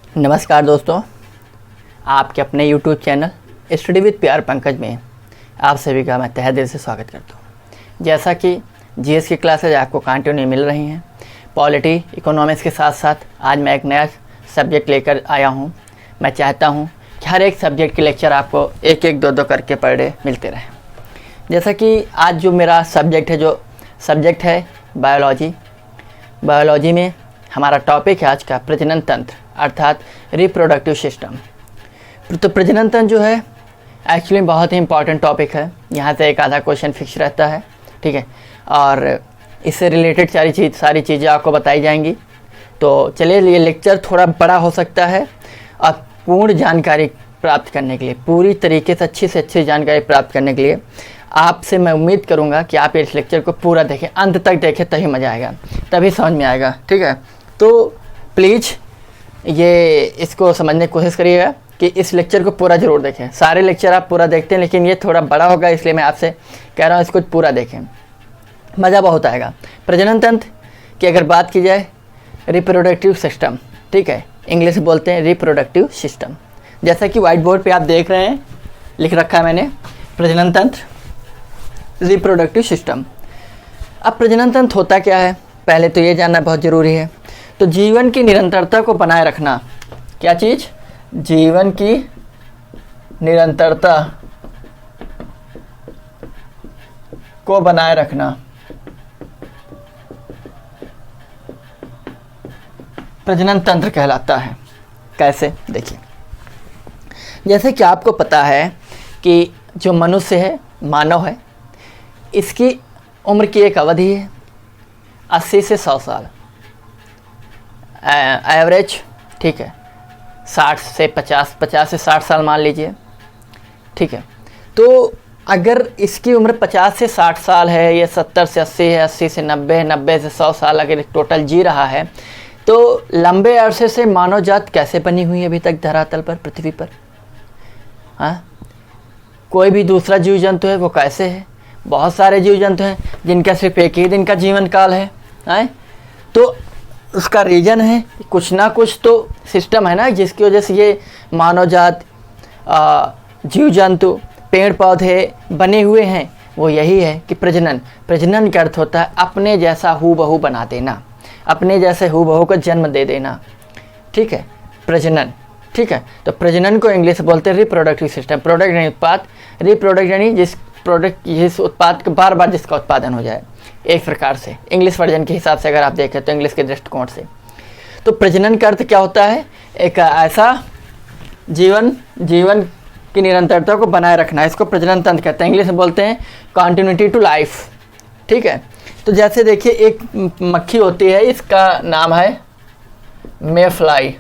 नमस्कार दोस्तों, आपके अपने YouTube चैनल स्टडी विद प्यार पंकज में आप सभी का मैं तहे दिल से स्वागत करता हूँ। जैसा कि जीएस की क्लासेज आपको कंटिन्यू मिल रही हैं, पॉलिटी इकोनॉमिक्स के साथ साथ आज मैं एक नया सब्जेक्ट लेकर आया हूँ। मैं चाहता हूँ कि हर एक सब्जेक्ट के लेक्चर आपको एक एक दो करके पर डे मिलते रहें। जैसा कि आज जो मेरा सब्जेक्ट है बायोलॉजी में हमारा टॉपिक है आज का प्रजनन तंत्र अर्थात रिप्रोडक्टिव सिस्टम। तो प्रजनन तंत्र जो है एक्चुअली बहुत ही इंपॉर्टेंट टॉपिक है। यहाँ से एक आधा क्वेश्चन फिक्स रहता है, ठीक है, और इससे रिलेटेड सारी चीज़ें आपको बताई जाएंगी। तो चलिए, ये लेक्चर थोड़ा बड़ा हो सकता है और पूर्ण जानकारी प्राप्त करने के लिए, पूरी तरीके से अच्छी जानकारी प्राप्त करने के लिए आपसे मैं उम्मीद करूँगा कि आप इस लेक्चर को पूरा देखें, अंत तक देखें, तभी मज़ा आएगा, तभी समझ में आएगा, ठीक है। तो प्लीज़ ये इसको समझने की कोशिश करिएगा कि इस लेक्चर को पूरा ज़रूर देखें। सारे लेक्चर आप पूरा देखते हैं, लेकिन ये थोड़ा बड़ा होगा, इसलिए मैं आपसे कह रहा हूँ इसको पूरा देखें, मज़ा बहुत आएगा। प्रजनन तंत्र की अगर बात की जाए, रिप्रोडक्टिव सिस्टम, ठीक है, इंग्लिश में बोलते हैं रिप्रोडक्टिव सिस्टम। जैसा कि वाइट बोर्ड पे आप देख रहे हैं, लिख रखा है मैंने प्रजनन तंत्र रिप्रोडक्टिव सिस्टम। अब प्रजनन तंत्र होता क्या है, पहले तो ये जानना बहुत ज़रूरी है। तो जीवन की निरंतरता को बनाए रखना, क्या चीज़? जीवन की निरंतरता को बनाए रखना प्रजनन तंत्र कहलाता है। कैसे? देखिए, जैसे कि आपको पता है कि जो मनुष्य है, मानव है, इसकी उम्र की एक अवधि है 80 से 100 साल एवरेज, ठीक है, 60 से 50 से 60 साल मान लीजिए, ठीक है। तो अगर इसकी उम्र 50 से 60 साल है, ये 70 से 80 है, 80 से 90 है, 90 से 100 साल अगर टोटल जी रहा है, तो लंबे अरसे से मानव जात कैसे बनी हुई है अभी तक धरातल पर, पृथ्वी पर? हाँ, कोई भी दूसरा जीव जंतु है वो कैसे है? बहुत सारे जीव जंतु हैं जिनका सिर्फ एक ही दिन का जीवन काल है। तो उसका रीज़न है, कुछ ना कुछ तो सिस्टम है ना, जिसकी वजह से ये मानव जात, जीव जंतु, पेड़ पौधे बने हुए हैं। वो यही है कि प्रजनन का अर्थ होता है अपने जैसा हूबहू बना देना, अपने जैसे हूबहू को जन्म दे देना, ठीक है, प्रजनन, ठीक है। तो प्रजनन को इंग्लिश बोलते हैं रिप्रोडक्टिव सिस्टम। प्रोडक्ट यानी उत्पाद, रिप्रोडक्ट यानी जिस उत्पाद का बार बार जिसका उत्पादन हो जाए, एक प्रकार से इंग्लिश वर्जन के हिसाब से अगर आप देखें तो इंग्लिश के दृष्टिकोण से। तो प्रजनन का अर्थ क्या होता है? एक ऐसा जीवन की निरंतरता को बनाए रखना, इसको प्रजनन तंत्र कहते हैं। इंग्लिश में बोलते हैं कॉन्टिन्यूटी टू लाइफ, ठीक है। तो जैसे देखिए, एक मक्खी होती है, इसका नाम है मे फ्लाई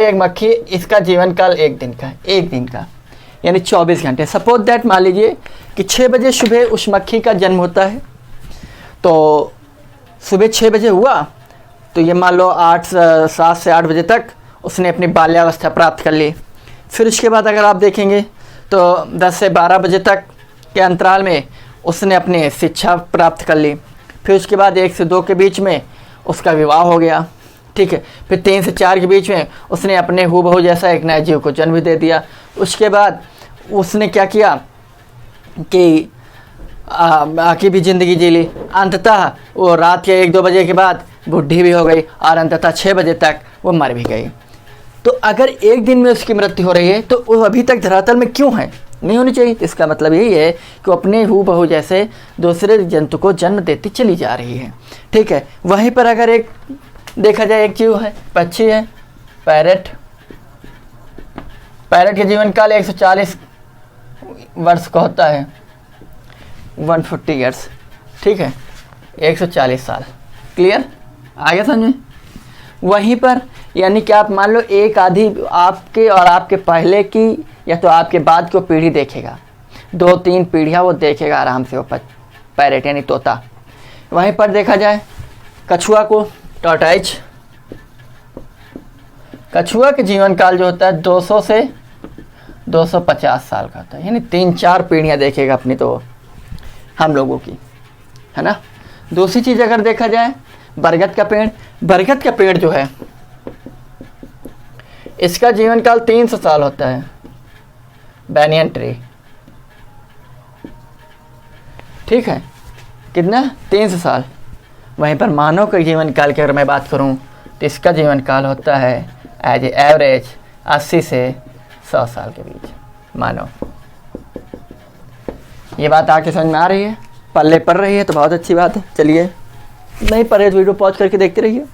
एक मक्खी, इसका जीवन काल एक दिन का यानी 24 घंटे। सपोज दैट, मान लीजिए कि 6 बजे सुबह उस मक्खी का जन्म होता है। तो सुबह 6 बजे हुआ तो ये मान लो 7 से 8 बजे तक उसने अपनी बाल्यावस्था प्राप्त कर ली। फिर उसके बाद अगर आप देखेंगे तो 10 से 12 बजे तक के अंतराल में उसने अपनी शिक्षा प्राप्त कर ली। फिर उसके बाद 1 से 2 के बीच में उसका विवाह हो गया, ठीक है। फिर 3 से 4 के बीच में उसने अपने हूबहू जैसा एक नए जीव को जन्म दे दिया। उसके बाद उसने क्या किया कि बाकी भी ज़िंदगी जी ली। अंततः वो रात के 1-2 बजे के बाद बुढ़ी भी हो गई और अंततः 6 बजे तक वो मर भी गई। तो अगर एक दिन में उसकी मृत्यु हो रही है तो वो अभी तक धरातल में क्यों है? नहीं होनी चाहिए। इसका मतलब यही है कि वो अपने हूबहू जैसे दूसरे जंतु को जन्म देती चली जा रही है, ठीक है। वहीं पर अगर एक देखा जाए, एक जीव है, पक्षी है, पैरट के जीवन काल 140 वर्ष का होता है, 140 ईयर्स, ठीक है, 140 साल। क्लियर? आगे समझ में? वहीं पर यानी कि आप मान लो एक आधी आपके और आपके पहले की या तो आपके बाद को पीढ़ी देखेगा, 2-3 पीढ़ियाँ वो देखेगा आराम से, वो पैरट यानी तोता। वहीं पर देखा जाए कछुआ को, टॉर्टोइज, कछुआ के जीवन काल जो होता है 200 से 250 साल का होता है, यानी 3-4 पीढ़ियाँ देखेगा अपनी तो हम लोगों की, है ना। दूसरी चीज़ अगर देखा जाए बरगद का पेड़ जो है इसका जीवन काल 300 साल होता है, बैनियन ट्री। ठीक है, कितना? 300 साल। वहीं पर मानव के जीवन काल की अगर मैं बात करूं तो इसका जीवन काल होता है एज एवरेज 80 से 100 साल के बीच मानव। ये बात आके समझ में आ रही है? पल्ले पड़ रही है तो बहुत अच्छी बात है। चलिए, नहीं पढ़े तो वीडियो पॉज करके देखते रहिए।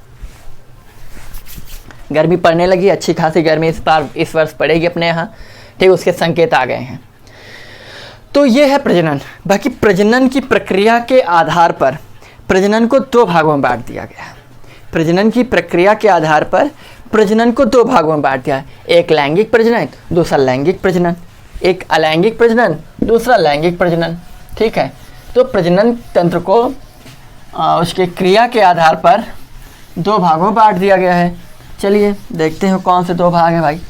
गर्मी पड़ने लगी, अच्छी खासी गर्मी इस वर्ष पड़ेगी अपने यहाँ। ठीक, उसके संकेत आ गए हैं। तो ये है प्रजनन। बाकी प्रजनन की प्रक्रिया के आधार पर प्रजनन को 2 भागों में बांट दिया गया है। प्रजनन की प्रक्रिया के आधार पर प्रजनन को 2 भागों में बांट दिया है। एक लैंगिक प्रजनन, दूसरा लैंगिक प्रजनन। एक अलैंगिक प्रजनन, दूसरा लैंगिक प्रजनन। ठीक है, तो प्रजनन तंत्र को उसके क्रिया के आधार पर 2 भागों में बांट दिया गया है। चलिए देखते हैं कौन से 2 भाग हैं भाई।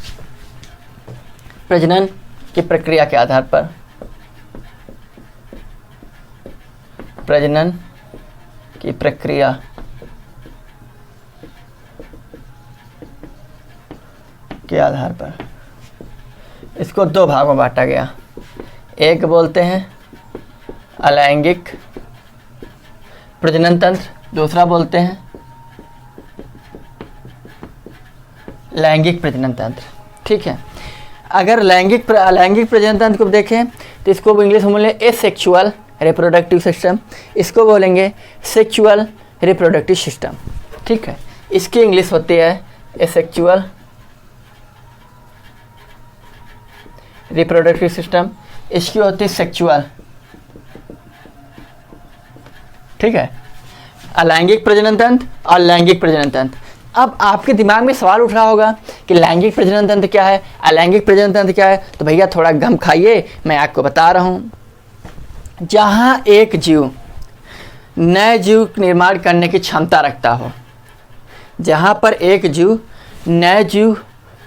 प्रजनन की प्रक्रिया के आधार पर, प्रजनन की प्रक्रिया के आधार पर इसको 2 भागों में बांटा गया। एक बोलते हैं अलैंगिक प्रजनन तंत्र, दूसरा बोलते हैं लैंगिक प्रजनन तंत्र। ठीक है, अगर अलैंगिक प्रजनन तंत्र को देखें तो इसको इंग्लिश में बोलेंगे एसेक्सुअल रिप्रोडक्टिव सिस्टम, इसको बोलेंगे सेक्सुअल रिप्रोडक्टिव सिस्टम। ठीक है, इसकी इंग्लिश होती है एसेक्सुअल रिप्रोडक्टिव सिस्टम, इसकी होती है सेक्सुअल। ठीक है, अलैंगिक प्रजनन तंत्र और लैंगिक प्रजनन तंत्र। अब आपके दिमाग में सवाल उठ रहा होगा कि लैंगिक प्रजनन तंत्र क्या है, अलैंगिक प्रजनन तंत्र क्या है। तो भैया थोड़ा गम खाइए, मैं आपको बता रहा हूँ। जहाँ एक जीव नए जीव निर्माण करने की क्षमता रखता हो, जहाँ पर एक जीव नए जीव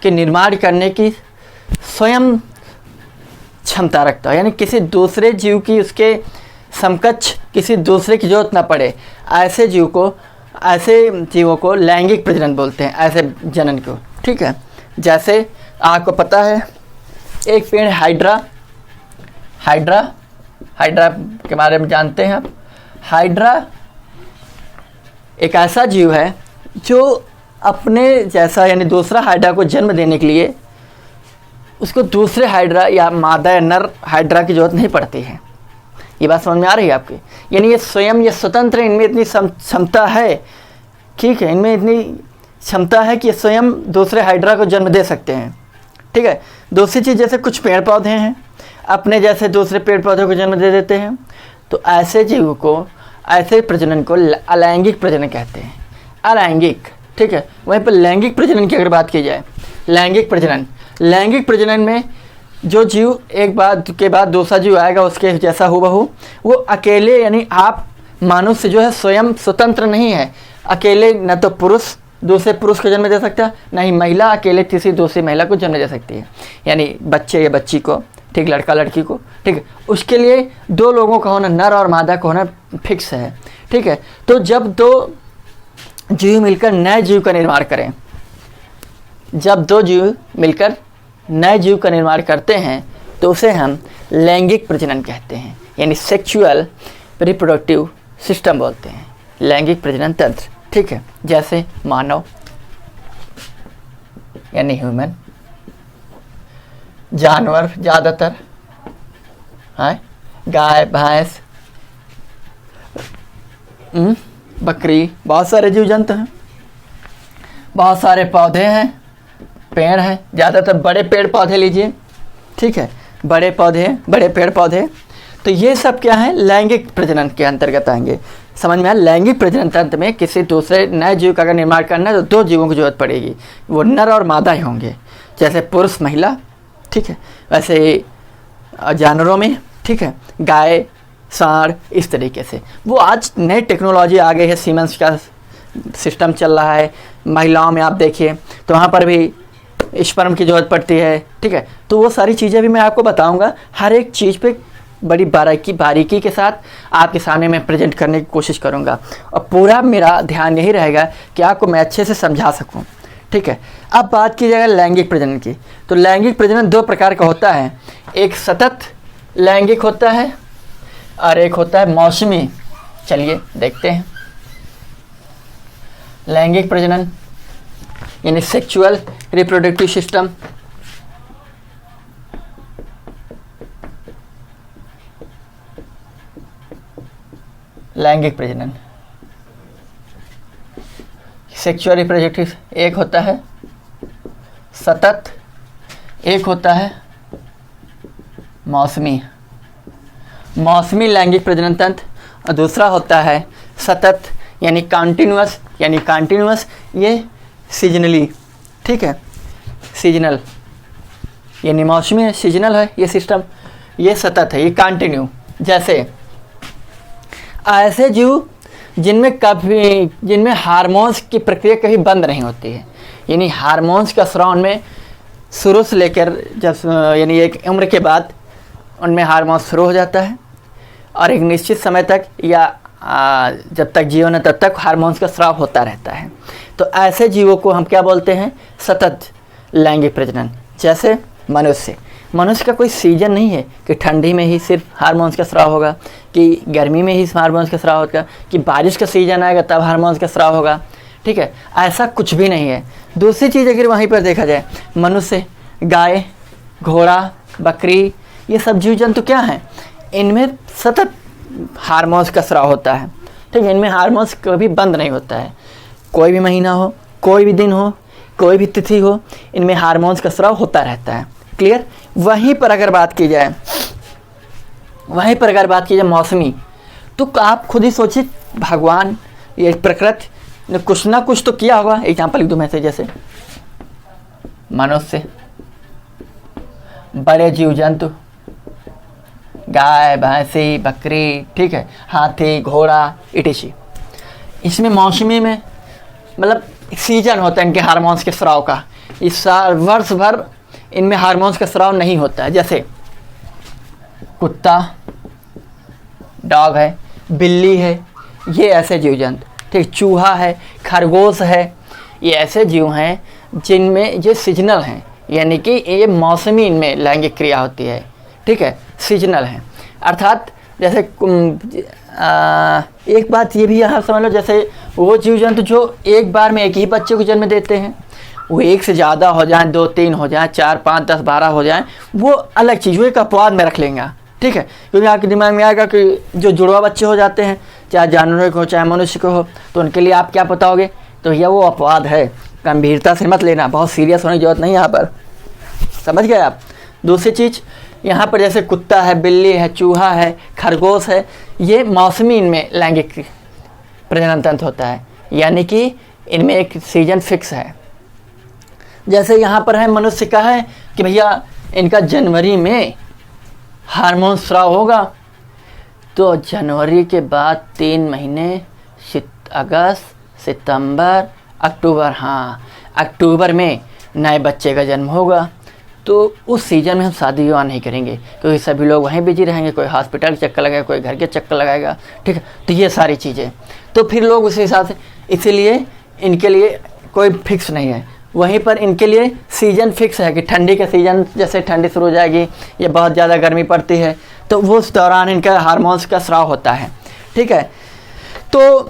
के निर्माण करने की स्वयं क्षमता रखता हो, यानी किसी दूसरे जीव की उसके समकक्ष किसी दूसरे की जरूरत ना पड़े, ऐसे जीवों को लैंगिक प्रजनन बोलते हैं, ऐसे जनन को। ठीक है, जैसे आपको पता है एक पेड़ हाइड्रा के बारे में जानते हैं आप। हाइड्रा एक ऐसा जीव है जो अपने जैसा यानी दूसरा हाइड्रा को जन्म देने के लिए उसको दूसरे हाइड्रा या मादा या नर हाइड्रा की जरूरत नहीं पड़ती है। ये बात समझ में आ रही है आपकी? यानी ये स्वयं ये स्वतंत्र, इनमें इतनी क्षमता है। ठीक है, इनमें इतनी क्षमता है कि ये स्वयं दूसरे हाइड्रा को जन्म दे सकते हैं। ठीक है, दूसरी चीज़ जैसे कुछ पेड़ पौधे हैं अपने जैसे दूसरे पेड़ पौधों को जन्म दे देते हैं, तो ऐसे जीव को, ऐसे प्रजनन को अलैंगिक प्रजनन कहते हैं। अलैंगिक। ठीक है, वहीं पर लैंगिक प्रजनन की अगर बात की जाए, लैंगिक प्रजनन में जो जीव एक बार के बाद दूसरा जीव आएगा उसके जैसा हूबहू, वो अकेले यानी आप मनुष्य जो है स्वयं स्वतंत्र नहीं है। अकेले न तो पुरुष दूसरे पुरुष को जन्म दे सकता है, न ही महिला अकेले किसी दूसरी महिला को जन्म दे सकती है, यानी बच्चे या बच्ची को। ठीक, लड़का लड़की को। ठीक है, उसके लिए 2 लोगों का होना, नर और मादा का होना फिक्स है। ठीक है, तो जब 2 जीव मिलकर नए जीव का निर्माण करें, जब 2 जीव मिलकर नए जीव का निर्माण करते हैं तो उसे हम लैंगिक प्रजनन कहते हैं, यानी सेक्सुअल रिप्रोडक्टिव सिस्टम बोलते हैं, लैंगिक प्रजनन तंत्र। ठीक है, जैसे मानव यानी ह्यूमन, जानवर ज़्यादातर है, गाय भैंस, बकरी, बहुत सारे जीव जंतु हैं, बहुत सारे पौधे हैं, पेड़ हैं, ज़्यादातर बड़े पेड़ पौधे लीजिए। ठीक है, बड़े पेड़ पौधे, तो ये सब क्या है, लैंगिक प्रजनन के अंतर्गत आएंगे। समझ में आया? लैंगिक प्रजनन तंत्र में किसी दूसरे नए जीव का अगर निर्माण करना है तो 2 जीवों की जरूरत पड़ेगी, वो नर और मादा ही होंगे, जैसे पुरुष महिला। ठीक है, वैसे जानवरों में, ठीक है, गाय सांड, इस तरीके से। वो आज नई टेक्नोलॉजी आ गई है, सीमेंस का सिस्टम चल रहा है। महिलाओं में आप देखिए तो वहाँ पर भी स्पर्म की जरूरत पड़ती है। ठीक है, तो वो सारी चीज़ें भी मैं आपको बताऊंगा, हर एक चीज़ पे बड़ी बारीकी के साथ आपके सामने मैं प्रेजेंट करने की कोशिश करूंगा, और पूरा मेरा ध्यान यही रहेगा कि आपको मैं अच्छे से समझा सकूं। ठीक है। अब बात की जाएगा लैंगिक प्रजनन की, तो लैंगिक प्रजनन दो प्रकार का होता है, एक सतत लैंगिक होता है और एक होता है मौसमी। चलिए देखते हैं। लैंगिक प्रजनन यानी सेक्सुअल रिप्रोडक्टिव सिस्टम, लैंगिक प्रजनन सेक्सुअल रिप्रोडक्टिव एक होता है सतत, एक होता है मौसमी, मौसमी लैंगिक प्रजनन तंत्र, और दूसरा होता है सतत यानी कॉन्टिन्यूअस ये सीजनली, ठीक है, सीजनल यानी मौसमी सीजनल है ये सिस्टम, ये सतत है, ये कंटिन्यू। जैसे ऐसे जीव जिनमें हार्मोन्स की प्रक्रिया कभी बंद नहीं होती है, यानी हार्मोन्स का स्राव में शुरू से लेकर जब यानी एक उम्र के बाद उनमें हार्मोन्स शुरू हो जाता है और एक निश्चित समय तक या जब तक जीवन है तब तक हार्मोन्स का स्राव होता रहता है। तो ऐसे जीवों को हम क्या बोलते हैं, सतत लैंगिक प्रजनन। जैसे मनुष्य का कोई सीजन नहीं है कि ठंडी में ही सिर्फ हार्मोन्स का स्राव होगा, कि गर्मी में ही हार्मोन्स का स्राव होगा, कि बारिश का सीजन आएगा तब हार्मोन्स का स्राव होगा, ठीक है, ऐसा कुछ भी नहीं है। दूसरी चीज़ अगर वहीं पर देखा जाए, मनुष्य, गाय, घोड़ा, बकरी, ये सब जीव जंतु क्या हैं, इनमें सतत हार्मोन्स का स्राव होता है, ठीक है, इनमें हार्मोन्स कभी बंद नहीं होता है। कोई भी महीना हो, कोई भी दिन हो, कोई भी तिथि हो, इनमें हार्मोन्स का स्राव होता रहता है। क्लियर। वहीं पर अगर बात की जाए मौसमी, तो आप खुद ही सोचिए, भगवान ये प्रकृति ने कुछ ना कुछ तो किया होगा। एग्जाम्पल लिख दूँ मैं से, जैसे मनुष्य, बड़े जीव जंतु, गाय, भैंसी, बकरी, ठीक है, हाथी, घोड़ा, इटिशी, इसमें मौसमी में मतलब सीजन होता है इनके हार्मोन्स के स्राव का। इस साल वर्ष भर इनमें हार्मोन्स का स्राव नहीं होता है। जैसे कुत्ता, डॉग है, बिल्ली है, ये ऐसे जीव जंतु, ठीक, चूहा है, खरगोश है, ये ऐसे जीव हैं जिनमें ये सीजनल हैं, यानी कि ये मौसमी इनमें लैंगिक क्रिया होती है, ठीक है, सीजनल है। अर्थात जैसे एक बात ये भी यहाँ समझ लो, जैसे वो जीव जंतु जो एक बार में एक ही बच्चे को जन्म देते हैं, वो एक से ज़्यादा हो जाए, 2, 3 हो जाए, 4, 5, 10, 12 हो जाए, वो अलग चीज़, वो एक अपवाद में रख लेंगे, ठीक है, क्योंकि आपके दिमाग में आएगा कि जो जुड़वा बच्चे हो जाते हैं, चाहे जानवरों को हो चाहे मनुष्य को हो, तो उनके लिए आप क्या बताओगे, तो यह वो अपवाद है, गंभीरता से मत लेना, बहुत सीरियस होने की जरूरत नहीं है यहाँ पर, समझ गए आप। दूसरी चीज़ यहाँ पर जैसे कुत्ता है, बिल्ली है, चूहा है, खरगोश है, ये मौसमी इनमें लैंगिक प्रजनन तंत्र होता है, यानी कि इनमें एक सीजन फिक्स है। जैसे यहाँ पर है मनुष्य का है कि भैया इनका जनवरी में हार्मोन स्राव होगा, तो जनवरी के बाद 3 महीने अगस्त, सितंबर, अक्टूबर, हाँ अक्टूबर में नए बच्चे का जन्म होगा। तो उस सीज़न में हम शादी विवाह नहीं करेंगे, क्योंकि सभी लोग वहीं बिजी रहेंगे, कोई हॉस्पिटल के चक्कर लगाएगा, कोई घर के चक्कर लगाएगा, ठीक है, तो ये सारी चीज़ें, तो फिर लोग उस हिसाब से, इसीलिए इनके लिए कोई फिक्स नहीं है। वहीं पर इनके लिए सीज़न फिक्स है कि ठंडी का सीज़न, जैसे ठंडी शुरू हो जाएगी या बहुत ज़्यादा गर्मी पड़ती है, तो वो उस दौरान इनका हार्मोन्स का स्राव होता है, ठीक है। तो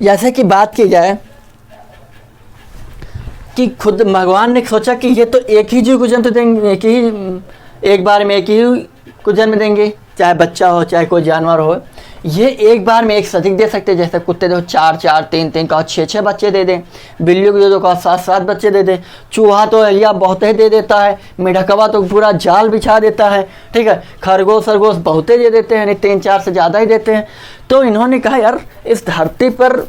जैसे कि बात की जाए कि खुद भगवान ने सोचा कि ये तो एक ही जीव को जन्म देंगे, एक बार में एक ही को जन्म देंगे, चाहे बच्चा हो चाहे कोई जानवर हो, ये एक बार में एक से अधिक दे सकते हैं। जैसे कुत्ते दो 4-4, 3-3 कहो 6-6 बच्चे दे दें, बिल्लियों को दो कहो 7-7 बच्चे दे दें, चूहा तो या बहुत ही दे देता है, मेढकवा तो पूरा जाल बिछा देता है, ठीक है, खरगोश बहुत ही दे देते हैं, नहीं 3-4 से ज़्यादा ही देते हैं। तो इन्होंने कहा यार इस धरती पर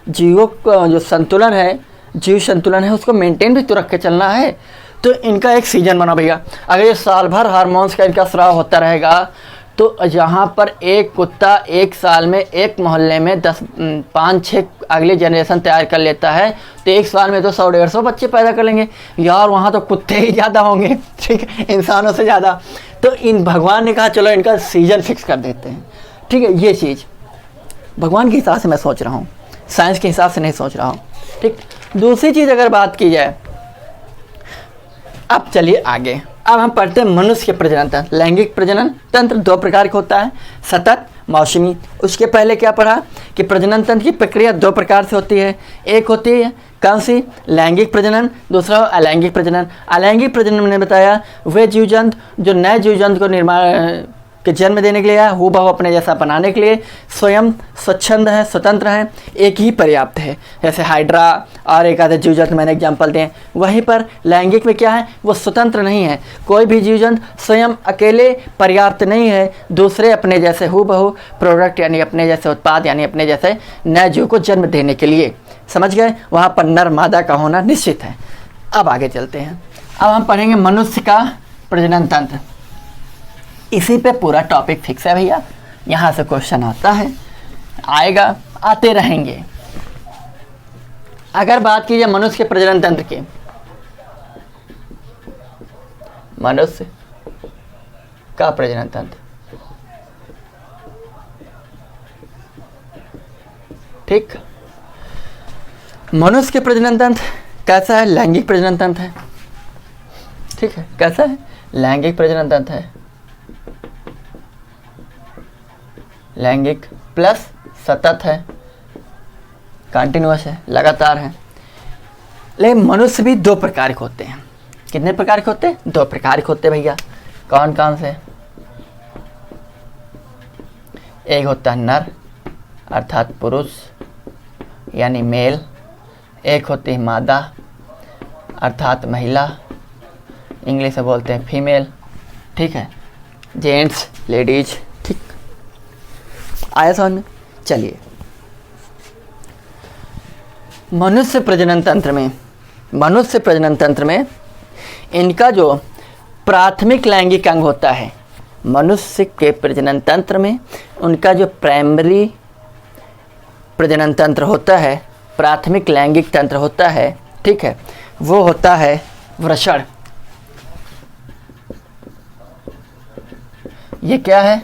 जीवों का जो संतुलन है, जीव संतुलन है, उसको मेंटेन भी तो रख के चलना है। तो इनका एक सीजन बना भैया, अगर ये साल भर हार्मोन्स का इनका स्राव होता रहेगा, तो जहाँ पर एक कुत्ता एक साल में एक मोहल्ले में 5-6 अगले जनरेशन तैयार कर लेता है, तो एक साल में तो 100-150 बच्चे पैदा कर लेंगे यार, वहाँ तो कुत्ते ही ज़्यादा होंगे, ठीक है, इंसानों से ज़्यादा। तो इन भगवान ने कहा चलो इनका सीजन फिक्स कर देते हैं, ठीक है। ये चीज़ भगवान के हिसाब से मैं सोच रहा हूँ, साइंस के हिसाब से नहीं सोच रहा हूँ, ठीक। दूसरी चीज़ अगर बात की जाए, अब चलिए आगे, अब हम पढ़ते हैं मनुष्य के प्रजनन तंत्र। लैंगिक प्रजनन तंत्र दो प्रकार का होता है, सतत, मौसमी। उसके पहले क्या पढ़ा कि प्रजनन तंत्र की प्रक्रिया दो प्रकार से होती है। एक होती है कौन सी? लैंगिक प्रजनन, दूसरा अलैंगिक प्रजनन। अलैंगिक प्रजनन मैंने बताया वे जीव जंतु जो नए जीव जंतु को निर्माण के जन्म देने के लिए है, हूबहू अपने जैसा बनाने के लिए स्वयं स्वच्छंद है, स्वतंत्र है, एक ही पर्याप्त है। जैसे हाइड्रा और एक आधे जीव जंतु मैंने एग्जाम्पल दिए। वहीं पर लैंगिक में क्या है? वो स्वतंत्र नहीं है, कोई भी जीव जंतु स्वयं अकेले पर्याप्त नहीं है, दूसरे अपने जैसे हूबहू प्रोडक्ट यानी अपने जैसे उत्पाद यानी अपने जैसे नए जीव को जन्म देने के लिए। समझ गए? वहाँ पर नर मादा का होना निश्चित है। अब आगे चलते हैं, अब हम पढ़ेंगे मनुष्य का प्रजनन तंत्र। इसी पे पूरा टॉपिक फिक्स है भैया, यहाँ से क्वेश्चन आता है, आएगा, आते रहेंगे। अगर बात की जाए मनुष्य के प्रजनन तंत्र की, मनुष्य का प्रजनन तंत्र, ठीक, मनुष्य के प्रजनन तंत्र कैसा है? लैंगिक प्रजनन तंत्र है, ठीक है। कैसा है? लैंगिक प्रजनन तंत्र है, लैंगिक प्लस सतत है, कंटिन्यूअस है, लगातार है। लेकिन मनुष्य भी दो प्रकार के होते हैं। कितने प्रकार के होते हैं? दो प्रकार के होते हैं भैया। कौन कौन से? एक होता है नर अर्थात पुरुष यानी मेल, एक होती है मादा अर्थात महिला, इंग्लिश में बोलते हैं फीमेल, ठीक है, जेंट्स, लेडीज, ठीक। आया समझ में? चलिए, मनुष्य प्रजनन तंत्र में इनका जो प्राथमिक लैंगिक अंग होता है, मनुष्य के प्रजनन तंत्र में उनका जो प्राइमरी प्रजनन तंत्र होता है, प्राथमिक लैंगिक तंत्र होता है, ठीक है, वो होता है वृषण। ये क्या है?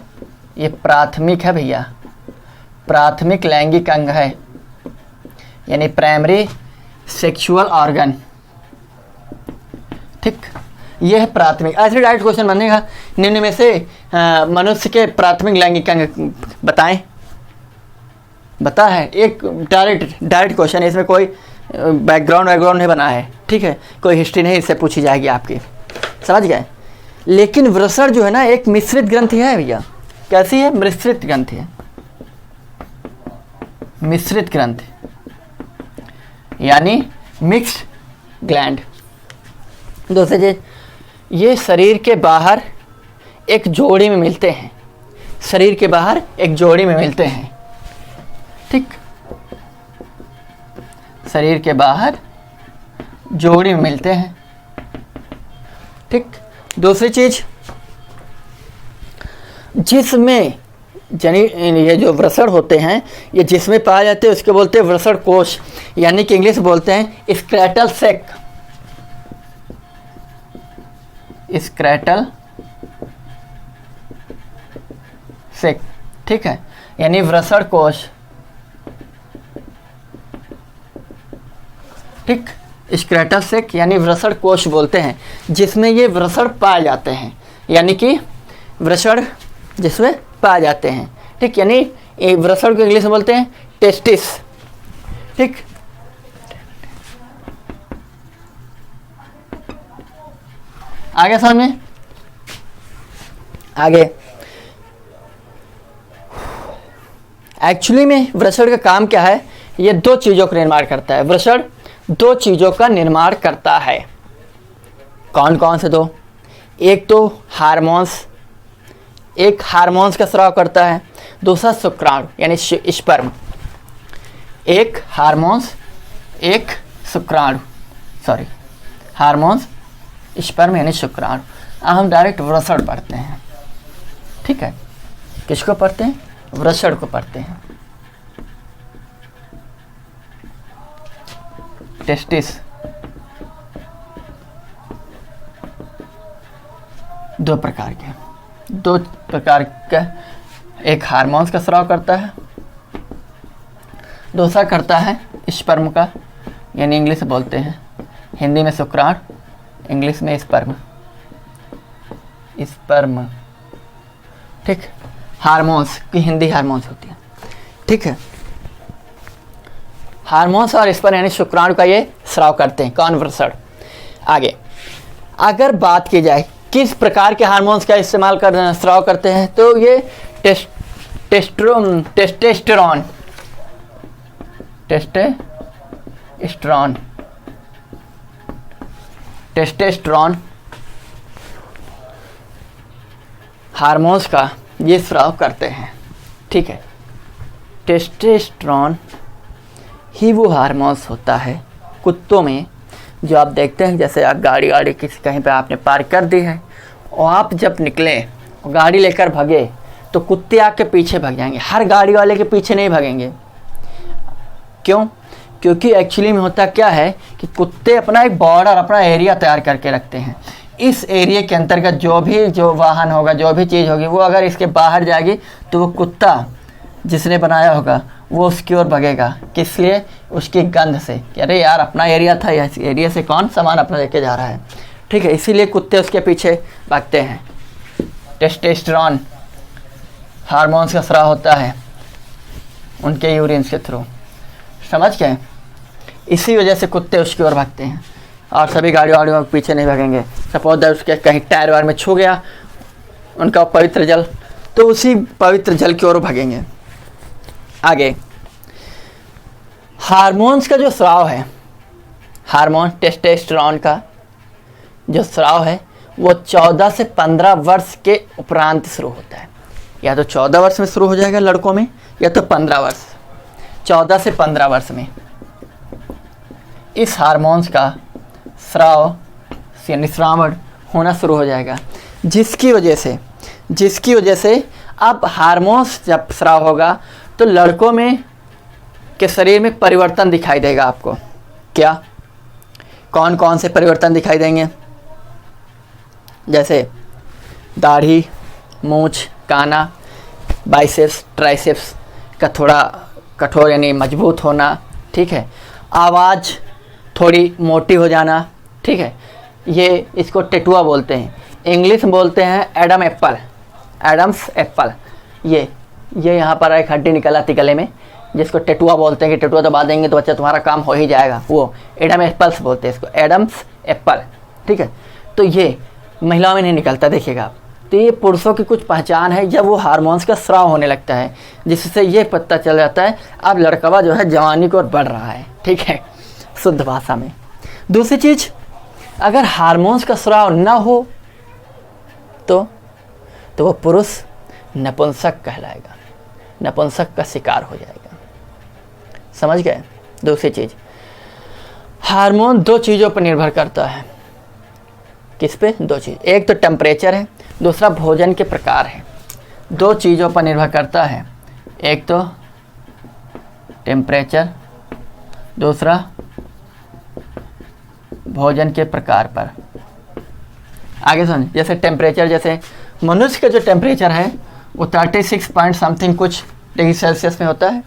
ये प्राथमिक है भैया, प्राथमिक लैंगिक अंग है, यानी प्राइमरी सेक्सुअल ऑर्गन, ठीक। ये है प्राथमिक। ऐसे डायरेक्ट क्वेश्चन बनेगा, निम्न में से मनुष्य के प्राथमिक लैंगिक अंग बताएं। बता है एक डायरेक्ट क्वेश्चन है, इसमें कोई बैकग्राउंड नहीं बना है, ठीक है, कोई हिस्ट्री नहीं इससे पूछी जाएगी आपकी, समझ गए। लेकिन वृषण जो है ना एक मिश्रित ग्रंथि है भैया। कैसी है? मिश्रित ग्रंथि है, मिश्रित ग्रंथि यानी मिक्स्ड ग्लैंड। दूसरी चीज, ये शरीर के बाहर एक जोड़ी में मिलते हैं, शरीर के बाहर एक जोड़ी में मिलते हैं, ठीक, शरीर के बाहर जोड़ी में मिलते हैं, ठीक। दूसरी चीज, जिसमें ये जो वृषण होते हैं ये जिसमें पाए जाते हैं उसके बोलते हैं वृषण कोश, यानी कि इंग्लिश बोलते हैं स्क्रेटल सेक, स्क्रेटल सेक, ठीक है, यानी वृषण कोश, ठीक, स्क्रेटल सेक यानी वृषण कोश बोलते हैं, जिसमें ये वृषण पाए जाते हैं, यानी कि वृषण जिसमें पाए जाते हैं, ठीक, यानी वृषण को इंग्लिश में बोलते हैं टेस्टिस, ठीक। आगे समझ में? आगे एक्चुअली में वृषण का काम क्या है? ये दो चीजों का निर्माण करता है। वृषण दो चीजों का निर्माण करता है। कौन कौन से दो? एक तो हार्मोन्स, एक हार्मोन्स का स्राव करता है, दूसरा शुक्राणु यानी स्पर्म। एक हार्मोन्स, एक शुक्राणु, सॉरी, हार्मोन्स, स्पर्म यानी शुक्राणु। अब हम डायरेक्ट वृषण पढ़ते हैं, ठीक है। किसको पढ़ते हैं? वृषण को पढ़ते हैं। टेस्टिस, दो प्रकार का, एक हार्मोन्स का स्राव करता है, दूसरा करता है स्पर्म का, यानी इंग्लिश में बोलते हैं, हिंदी में शुक्राणु, इंग्लिश में स्पर्म, स्पर्म, ठीक। हार्मोन्स की हिंदी हार्मोन्स होती है, ठीक है। हार्मोन्स और स्पर्म यानी शुक्राणु का ये स्राव करते हैं, कौन वृषण। आगे अगर बात की जाए किस प्रकार के हार्मोन्स का इस्तेमाल कर स्राव करते हैं, तो ये टेस्टोस्टेरोन, टेस्टोस्टेरोन हार्मोन्स का ये स्राव करते हैं, ठीक है। टेस्टोस्टेरोन ही वो हार्मोन्स होता है कुत्तों में जो आप देखते हैं, जैसे आप गाड़ी किसी कहीं पे आपने पार्क कर दी है और आप जब निकले गाड़ी लेकर भगे तो कुत्ते आपके पीछे भाग जाएंगे, हर गाड़ी वाले के पीछे नहीं भागेंगे। क्यों? क्योंकि एक्चुअली में होता क्या है कि कुत्ते अपना एक बॉर्डर, अपना एरिया तैयार करके रखते हैं। इस एरिया के अंतर्गत जो वाहन होगा, जो भी चीज़ होगी, वो अगर इसके बाहर जाएगी तो वो कुत्ता जिसने बनाया होगा वो उसकी ओर भगेगा। किस लिए? उसकी गंध से कि अरे यार अपना एरिया था, इस एरिया से कौन सामान अपना लेके जा रहा है, ठीक है। इसीलिए कुत्ते उसके पीछे भागते हैं। टेस्टोस्टेरोन हार्मोन्स का स्राव होता है उनके यूरिन के थ्रू, समझ गए। इसी वजह से कुत्ते उसकी ओर भागते हैं और सभी गाड़ियों के पीछे नहीं भागेंगे। सपोज दैट उसके कहीं टायर वायर में छू गया उनका पवित्र जल, तो उसी पवित्र जल की ओर भागेंगे। आगे हार्मोन्स का जो स्राव है, हार्मोन टेस्टोस्टेरोन का जो स्राव है वो 14 से 15 वर्ष के उपरांत शुरू होता है। या तो 14 वर्ष में शुरू हो जाएगा लड़कों में, या तो 15 वर्ष, 14 से 15 वर्ष में इस हार्मोन्स का स्राव यानी श्रावण होना शुरू हो जाएगा, जिसकी वजह से अब हार्मोन्स जब स्राव होगा तो लड़कों में के शरीर में परिवर्तन दिखाई देगा आपको। क्या? कौन कौन से परिवर्तन दिखाई देंगे? जैसे दाढ़ी, मूंछ, काना, बाइसेप्स, ट्राइसेप्स का थोड़ा कठोर यानी मजबूत होना, ठीक है। आवाज़ थोड़ी मोटी हो जाना, ठीक है। ये इसको टेटुआ बोलते हैं, इंग्लिश में बोलते हैं एडम्स एप्पल। ये यहाँ पर एक हड्डी निकल आती गले में जिसको टेटुआ बोलते हैं कि टेटुआ दबा देंगे तो बच्चा तुम्हारा काम हो ही जाएगा, वो एडम एप्पल्स बोलते हैं इसको, एडम्स एप्पल, ठीक है। तो ये महिलाओं में नहीं निकलता, देखिएगा आप। तो ये पुरुषों की कुछ पहचान है जब वो हार्मोन्स का स्राव होने लगता है, जिससे ये पता चल जाता है अब लड़कवा जो है जवानी की ओर बढ़ रहा है, ठीक है, शुद्ध भाषा में। दूसरी चीज़, अगर हार्मोन्स का स्राव ना हो तो वो पुरुष नपुंसक कहलाएगा, नपुंसक का शिकार हो जाएगा, समझ गए। दूसरी चीज़, हार्मोन दो चीज़ों पर निर्भर करता है। किस पे? दो चीज़, एक तो टेम्परेचर है, दूसरा भोजन के प्रकार है। दो चीज़ों पर निर्भर करता है, एक तो टेम्परेचर, दूसरा भोजन के प्रकार पर। आगे सुन, जैसे टेम्परेचर, जैसे मनुष्य का जो टेम्परेचर है वो 36 पॉइंट समथिंग कुछ डिग्री सेल्सियस में होता है,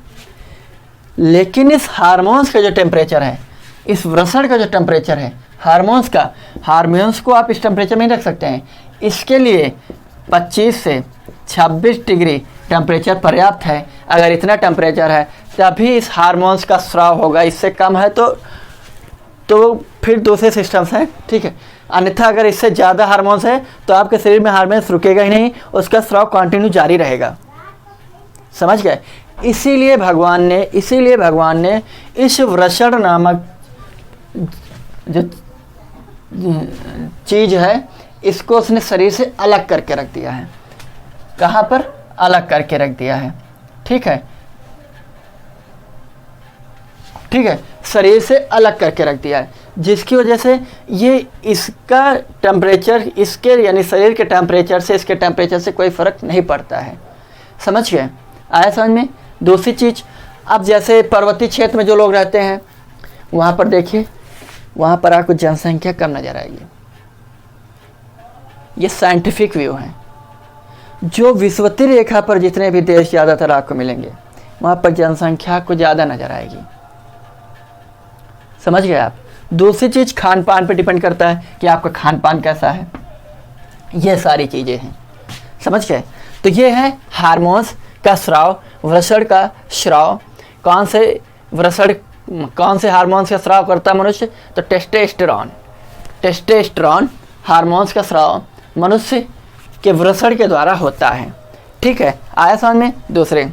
लेकिन इस हार्मोन्स का जो टेम्परेचर है, इस वृषण का जो टेम्परेचर है हार्मोन्स को आप इस टेम्परेचर में नहीं रख सकते हैं। इसके लिए 25 से 26 डिग्री टेम्परेचर पर्याप्त है। अगर इतना टेम्परेचर है तभी इस हार्मोन्स का स्राव होगा, इससे कम है तो फिर दूसरे सिस्टम्स हैं, ठीक है। अन्यथा अगर इससे ज़्यादा हार्मोन्स है तो आपके शरीर में हार्मोन्स रुकेगा ही नहीं, उसका स्राव कंटिन्यू जारी रहेगा, समझ गए। इसीलिए भगवान ने इस वृषण नामक जो चीज़ है इसको उसने शरीर से अलग करके रख दिया है। कहाँ पर? अलग करके रख दिया है, ठीक है, ठीक है, शरीर से अलग करके रख दिया है, जिसकी वजह से ये इसका टेम्परेचर इसके यानी शरीर के टेम्परेचर से इसके टेम्परेचर से कोई फ़र्क नहीं पड़ता है, समझ गए। आया समझ में। दूसरी चीज़, अब जैसे पर्वतीय क्षेत्र में जो लोग रहते हैं वहाँ पर देखिए, वहाँ पर आपको जनसंख्या कम नज़र आएगी। ये साइंटिफिक व्यू है। जो विषुवतीय रेखा पर जितने भी देश ज़्यादातर आपको मिलेंगे वहाँ पर जनसंख्या को ज़्यादा नज़र आएगी, समझ गए आप। दूसरी चीज़ खान पान पे डिपेंड करता है कि आपका खान पान कैसा है, ये सारी चीज़ें हैं, समझ गए। तो ये है हार्मोन्स का स्राव, वृषण का स्राव। कौन से हार्मोन्स का स्राव करता है मनुष्य? तो टेस्टोस्टेरोन हार्मोन्स का स्राव मनुष्य के वृषण के द्वारा होता है। ठीक है, आया समझ में। दूसरे,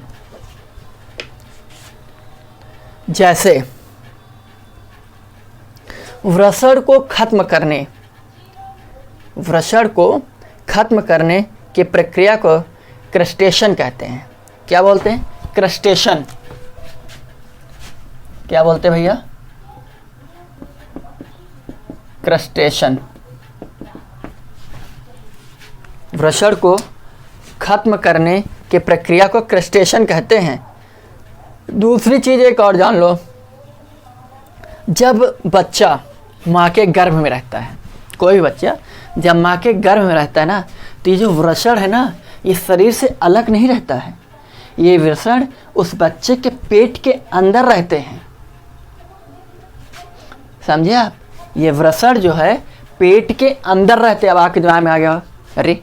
जैसे वृषण को खत्म करने की प्रक्रिया को क्रस्टेशन कहते हैं। क्या बोलते हैं? क्रस्टेशन। क्या बोलते हैं भैया? क्रस्टेशन। वृषण को खत्म करने की प्रक्रिया को क्रस्टेशन कहते हैं। दूसरी चीज एक और जान लो, जब बच्चा माँ के गर्भ में रहता है, कोई भी बच्चा जब माँ के गर्भ में रहता है ना, तो ये जो वृषण है ना, ये शरीर से अलग नहीं रहता है। ये वृषण उस बच्चे के पेट के अंदर रहते हैं, समझे आप। ये वृषण जो है पेट के अंदर रहते हैं। अब आपके दिमाग में आ गया, अरे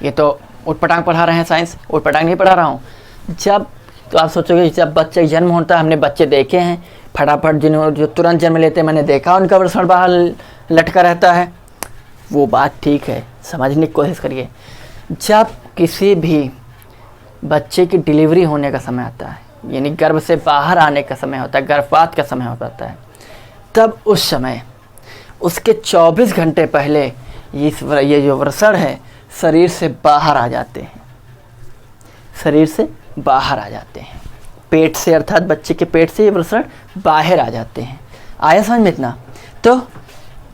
ये तो उटपटांग पढ़ा रहे हैं साइंस। उटपटांग नहीं पढ़ा रहा हूँ। जब तो आप सोचोगे जब बच्चे जन्म होता है, हमने बच्चे देखे हैं फटाफट जो तुरंत जन्म लेते हैं, मैंने देखा उनका वृषण बाहर लटका रहता है। वो बात ठीक है, समझने की कोशिश करिए। जब किसी भी बच्चे की डिलीवरी होने का समय आता है, यानी गर्भ से बाहर आने का समय होता है, गर्भपात का समय होता है, तब उस समय उसके 24 घंटे पहले ये जो वृषण है शरीर से बाहर आ जाते हैं। शरीर से बाहर आ जाते हैं, पेट से, अर्थात बच्चे के पेट से ये वृषण बाहर आ जाते हैं। आया समझ में इतना? तो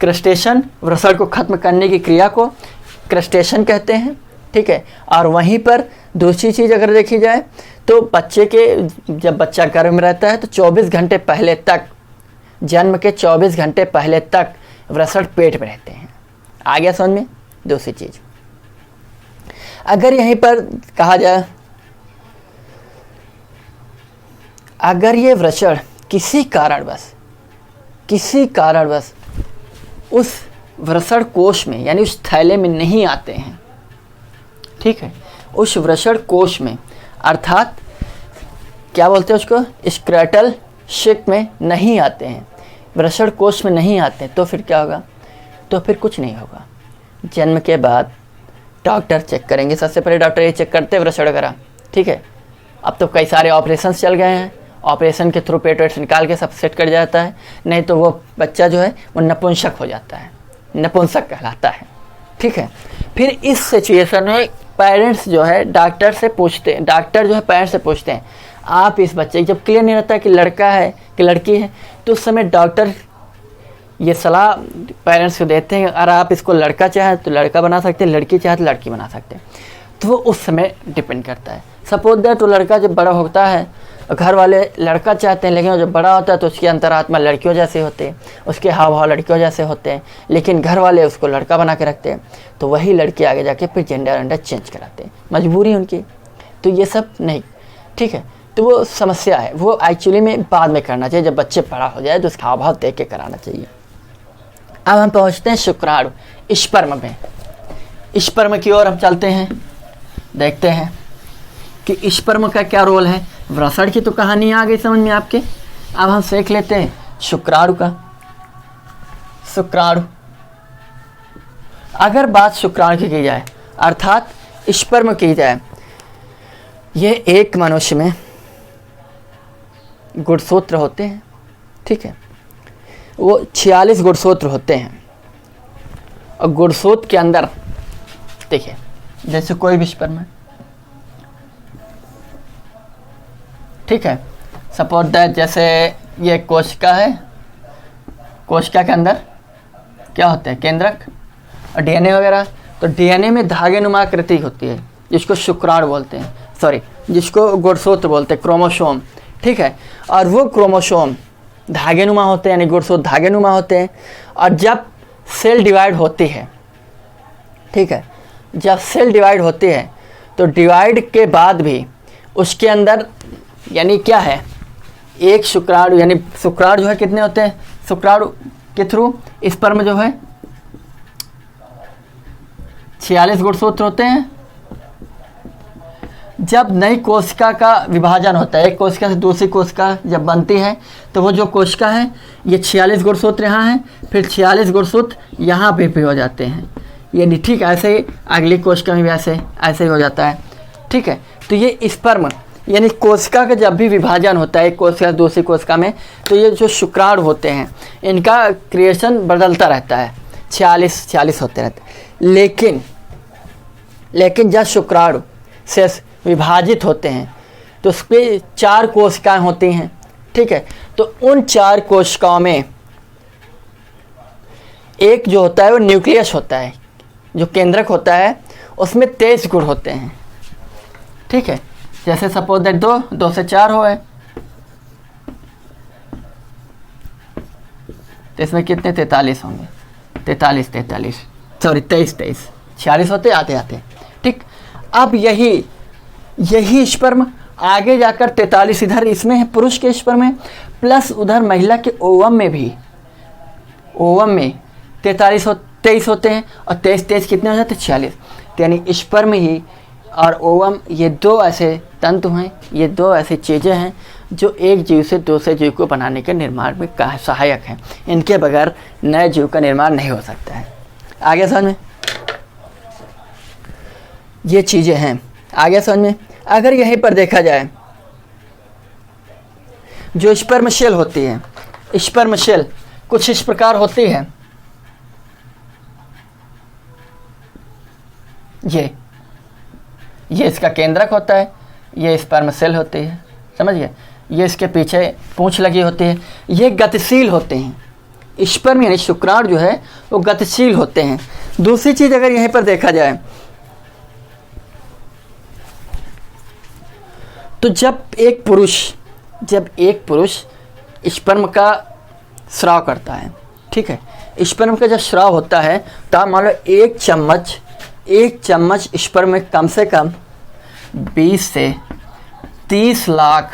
क्रस्टेशन, वृषण को खत्म करने की क्रिया को क्रस्टेशन कहते हैं। ठीक है। और वहीं पर दूसरी चीज़ अगर देखी जाए तो बच्चे के, जब बच्चा गर्भ में रहता है तो 24 घंटे पहले तक, जन्म के 24 घंटे पहले तक वृषण पेट में रहते हैं। आ गया समझ में? दूसरी चीज़, अगर यहीं पर कहा जाए, अगर ये वृषण किसी कारणवश उस वृषण कोश में, यानी उस थैले में नहीं आते हैं, ठीक है, उस वृषण कोश में, अर्थात क्या बोलते हैं उसको, स्क्रेटल शिक में नहीं आते हैं, वृषण कोश में नहीं आते हैं, तो फिर क्या होगा? तो फिर कुछ नहीं होगा। जन्म के बाद डॉक्टर चेक करेंगे, सबसे पहले डॉक्टर ये चेक करते हैं वृषण वगैरह। ठीक है। अब तो कई सारे ऑपरेशन चल गए हैं, ऑपरेशन के थ्रू पेट वेट निकाल के सब सेट कर जाता है, नहीं तो वो बच्चा जो है वो नपुंसक हो जाता है, नपुंसक कहलाता है। ठीक है। फिर इस सिचुएशन में पेरेंट्स जो है डॉक्टर से पूछते हैं, डॉक्टर जो है पेरेंट्स से पूछते हैं, आप इस बच्चे, जब क्लियर नहीं रहता कि लड़का है कि लड़की है, तो उस समय डॉक्टर ये सलाह पेरेंट्स को देते हैं, अगर आप इसको लड़का चाहे तो लड़का बना सकते हैं, लड़की चाहे तो लड़की बना सकते हैं। तो वो उस समय डिपेंड करता है। सपोज दैट तो लड़का जब बड़ा होता है, घर वाले लड़का चाहते हैं, लेकिन जब बड़ा होता है तो उसकी अंतरात्मा लड़कियों जैसे होते हैं, उसके हाव भाव लड़कियों जैसे होते हैं, लेकिन घर वाले उसको लड़का बना के रखते हैं, तो वही लड़के आगे जाके फिर जेंडर चेंज कराते हैं, मजबूरी उनकी। तो ये सब नहीं, ठीक है। तो वो समस्या है, वो एक्चुअली में बाद में करना चाहिए, जब बच्चे बड़ा हो जाए तो उसका हाव भाव देख के कराना चाहिए। अब हम पहुँचते हैं शुक्राणु, स्पर्म में। स्पर्म की ओर हम चलते हैं, देखते हैं कि स्पर्म का क्या रोल है। वृषण की तो कहानी आ गई समझ में आपके। अब हम सीख लेते हैं शुक्राणु का। शुक्राणु, अगर बात शुक्राणु की जाए, अर्थात स्पर्म की जाए, ये एक मनुष्य में गुणसूत्र होते हैं। ठीक है। वो 46 गुणसूत्र होते हैं, और गुणसूत्र के अंदर देखिए, जैसे कोई भी स्पर्म है, ठीक है, सपोज दैट जैसे ये कोशिका है, कोशिका के अंदर क्या होते हैं, केंद्रक और डीएनए वगैरह। तो डीएनए में धागे नुमा आकृति होती है, जिसको शुक्राणु बोलते हैं, सॉरी, जिसको गुणसूत्र बोलते हैं, क्रोमोसोम। ठीक है। और वो क्रोमोसोम धागे नुमा होते हैं, यानी गुणसूत्र धागे नुमा होते हैं। और जब सेल डिवाइड होती है, ठीक है, जब सेल डिवाइड होती है तो डिवाइड के बाद भी उसके अंदर, यानी क्या है, एक शुक्राणु यानी शुक्राणु जो है कितने होते हैं, शुक्राणु के थ्रू स्पर्म जो है 46 गुणसूत्र होते हैं। जब नई कोशिका का विभाजन होता है, एक कोशिका से दूसरी कोशिका जब बनती है तो वो जो कोशिका है ये 46 गुणसूत्र यहाँ हैं, फिर 46 गुणसूत्र यहाँ पे भी हो जाते हैं, यानी ठीक ऐसे ही अगली कोशिका में भी ऐसे ही हो जाता है। ठीक है, तो ये स्पर्म यानी कोशिका का जब भी विभाजन होता है एक कोशिका से दूसरी कोशिका में, तो ये जो शुक्राणु होते हैं इनका क्रिएशन बदलता रहता है, 46 होते रहते हैं। लेकिन जब शुक्राणु से विभाजित होते हैं तो उस पर 4 कोशिकाएं होती हैं। ठीक है, तो उन 4 कोशिकाओं में एक जो होता है वो न्यूक्लियस होता है, जो केंद्रक होता है, उसमें 23 गुण होते हैं। ठीक है, जैसे सपोज दैट 2 से 4 हो है, तो इसमें कितने 43 होंगे, 43 सॉरी 23 46 होते आते। ठीक, अब यही स्पर्म आगे जाकर 43 इधर इसमें है पुरुष के स्पर्म में, प्लस उधर महिला के ओवम में 23 होते हैं, और 23 कितने हो जाते हैं 46। यानी स्पर्म ही और ओवम ये 2 ऐसे तंतु हैं, ये 2 ऐसी चीज़ें हैं जो एक जीव से दूसरे जीव को बनाने के निर्माण में सहायक हैं। इनके बगैर नए जीव का निर्माण नहीं हो सकता है। आगे समझ में, ये चीज़ें हैं, आगे समझ में। अगर यहीं पर देखा जाए जो स्पर्म शेल होती है, स्पर्म शेल कुछ इस प्रकार होती है, ये इसका केंद्रक होता है, ये स्पर्म सेल होती है, समझ गए। ये इसके पीछे पूंछ लगी होती है, ये गतिशील होते हैं। स्पर्म यानी शुक्राणु जो है वो गतिशील होते हैं। दूसरी चीज़ अगर यहीं पर देखा जाए तो जब एक पुरुष स्पर्म का स्राव करता है, ठीक है, स्पर्म का जब स्राव होता है तो आप मान लो एक चम्मच स्पर्म में कम से कम 20 से 30 लाख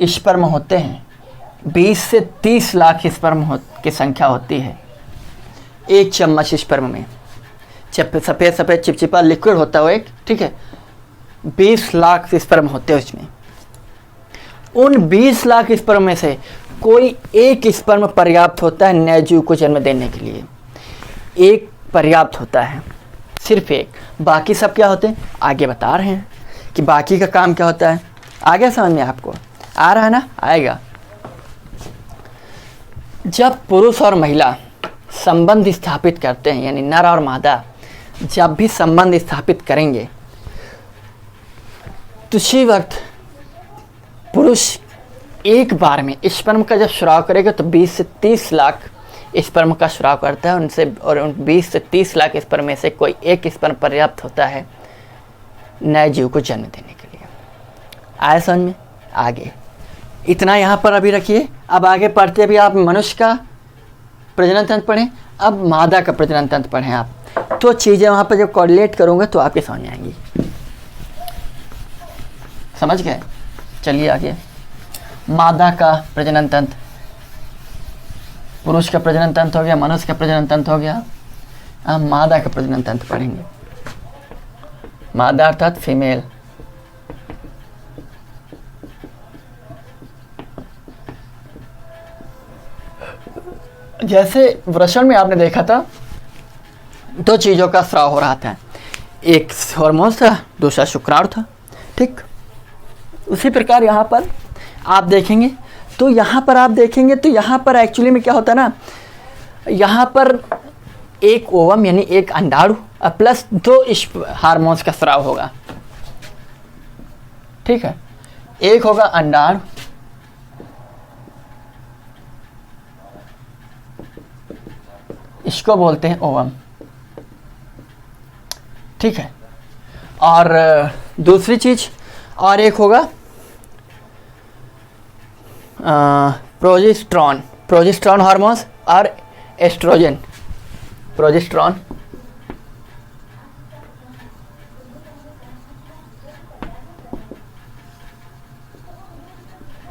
स्पर्म होते हैं। 20 से 30 लाख स्पर्म की संख्या होती है एक चम्मच स्पर्म में। सफ़ेद चिपचिपा लिक्विड होता है वो एक, ठीक है, 20 लाख स्पर्म होते हैं उसमें। उन 20 लाख स्पर्म में से कोई एक स्पर्म पर्याप्त होता है नए जीव को जन्म देने के लिए, एक पर्याप्त होता है, सिर्फ एक। बाकी सब क्या होते हैं, आगे बता रहे हैं कि बाकी का काम क्या होता है। आगे समझ में आपको आ रहा है ना, आएगा। जब पुरुष और महिला संबंध स्थापित करते हैं, यानी नर और मादा जब भी संबंध स्थापित करेंगे तो उसी वक्त पुरुष एक बार में स्पर्म का जब स्राव करेगा तो 20 से 30 लाख स्पर्म का स्राव करता है उनसे, और उन 20 से 30 लाख स्पर्म में से कोई एक स्पर्म पर्याप्त होता है नए जीव को जन्म देने के लिए। आया समझ में? आगे इतना यहाँ पर अभी रखिए। अब आगे पढ़ते भी आप मनुष्य का प्रजनन तंत्र पढ़ें, अब मादा का प्रजनन तंत्र पढ़ें आप, तो चीज़ें वहाँ पर जब कोरिलेट करूँगा तो आपके समझ आएंगी। समझ गए? चलिए आगे। मादा का प्रजनन तंत्र, पुरुष का प्रजनन तंत्र हो गया, मनुष्य का प्रजनन तंत्र हो गया। अब मादा का प्रजनन तंत्र पढ़ेंगे। मादा अर्थात फीमेल। जैसे वृषण में आपने देखा था 2 चीज़ों का स्राव हो रहा था, एक हार्मोन था, दूसरा शुक्राणु था, ठीक। उसी प्रकार यहाँ पर आप देखेंगे तो यहाँ पर एक्चुअली में क्या होता है ना, यहाँ पर एक ओवम यानी एक अंडाणु प्लस 2 हार्मोन्स का स्राव होगा, ठीक है। एक होगा अंडाणु, इसको बोलते हैं ओवम, ठीक है। और दूसरी चीज और एक होगा प्रोजेस्टेरॉन हार्मोन्स और एस्ट्रोजन। प्रोजेस्टेरॉन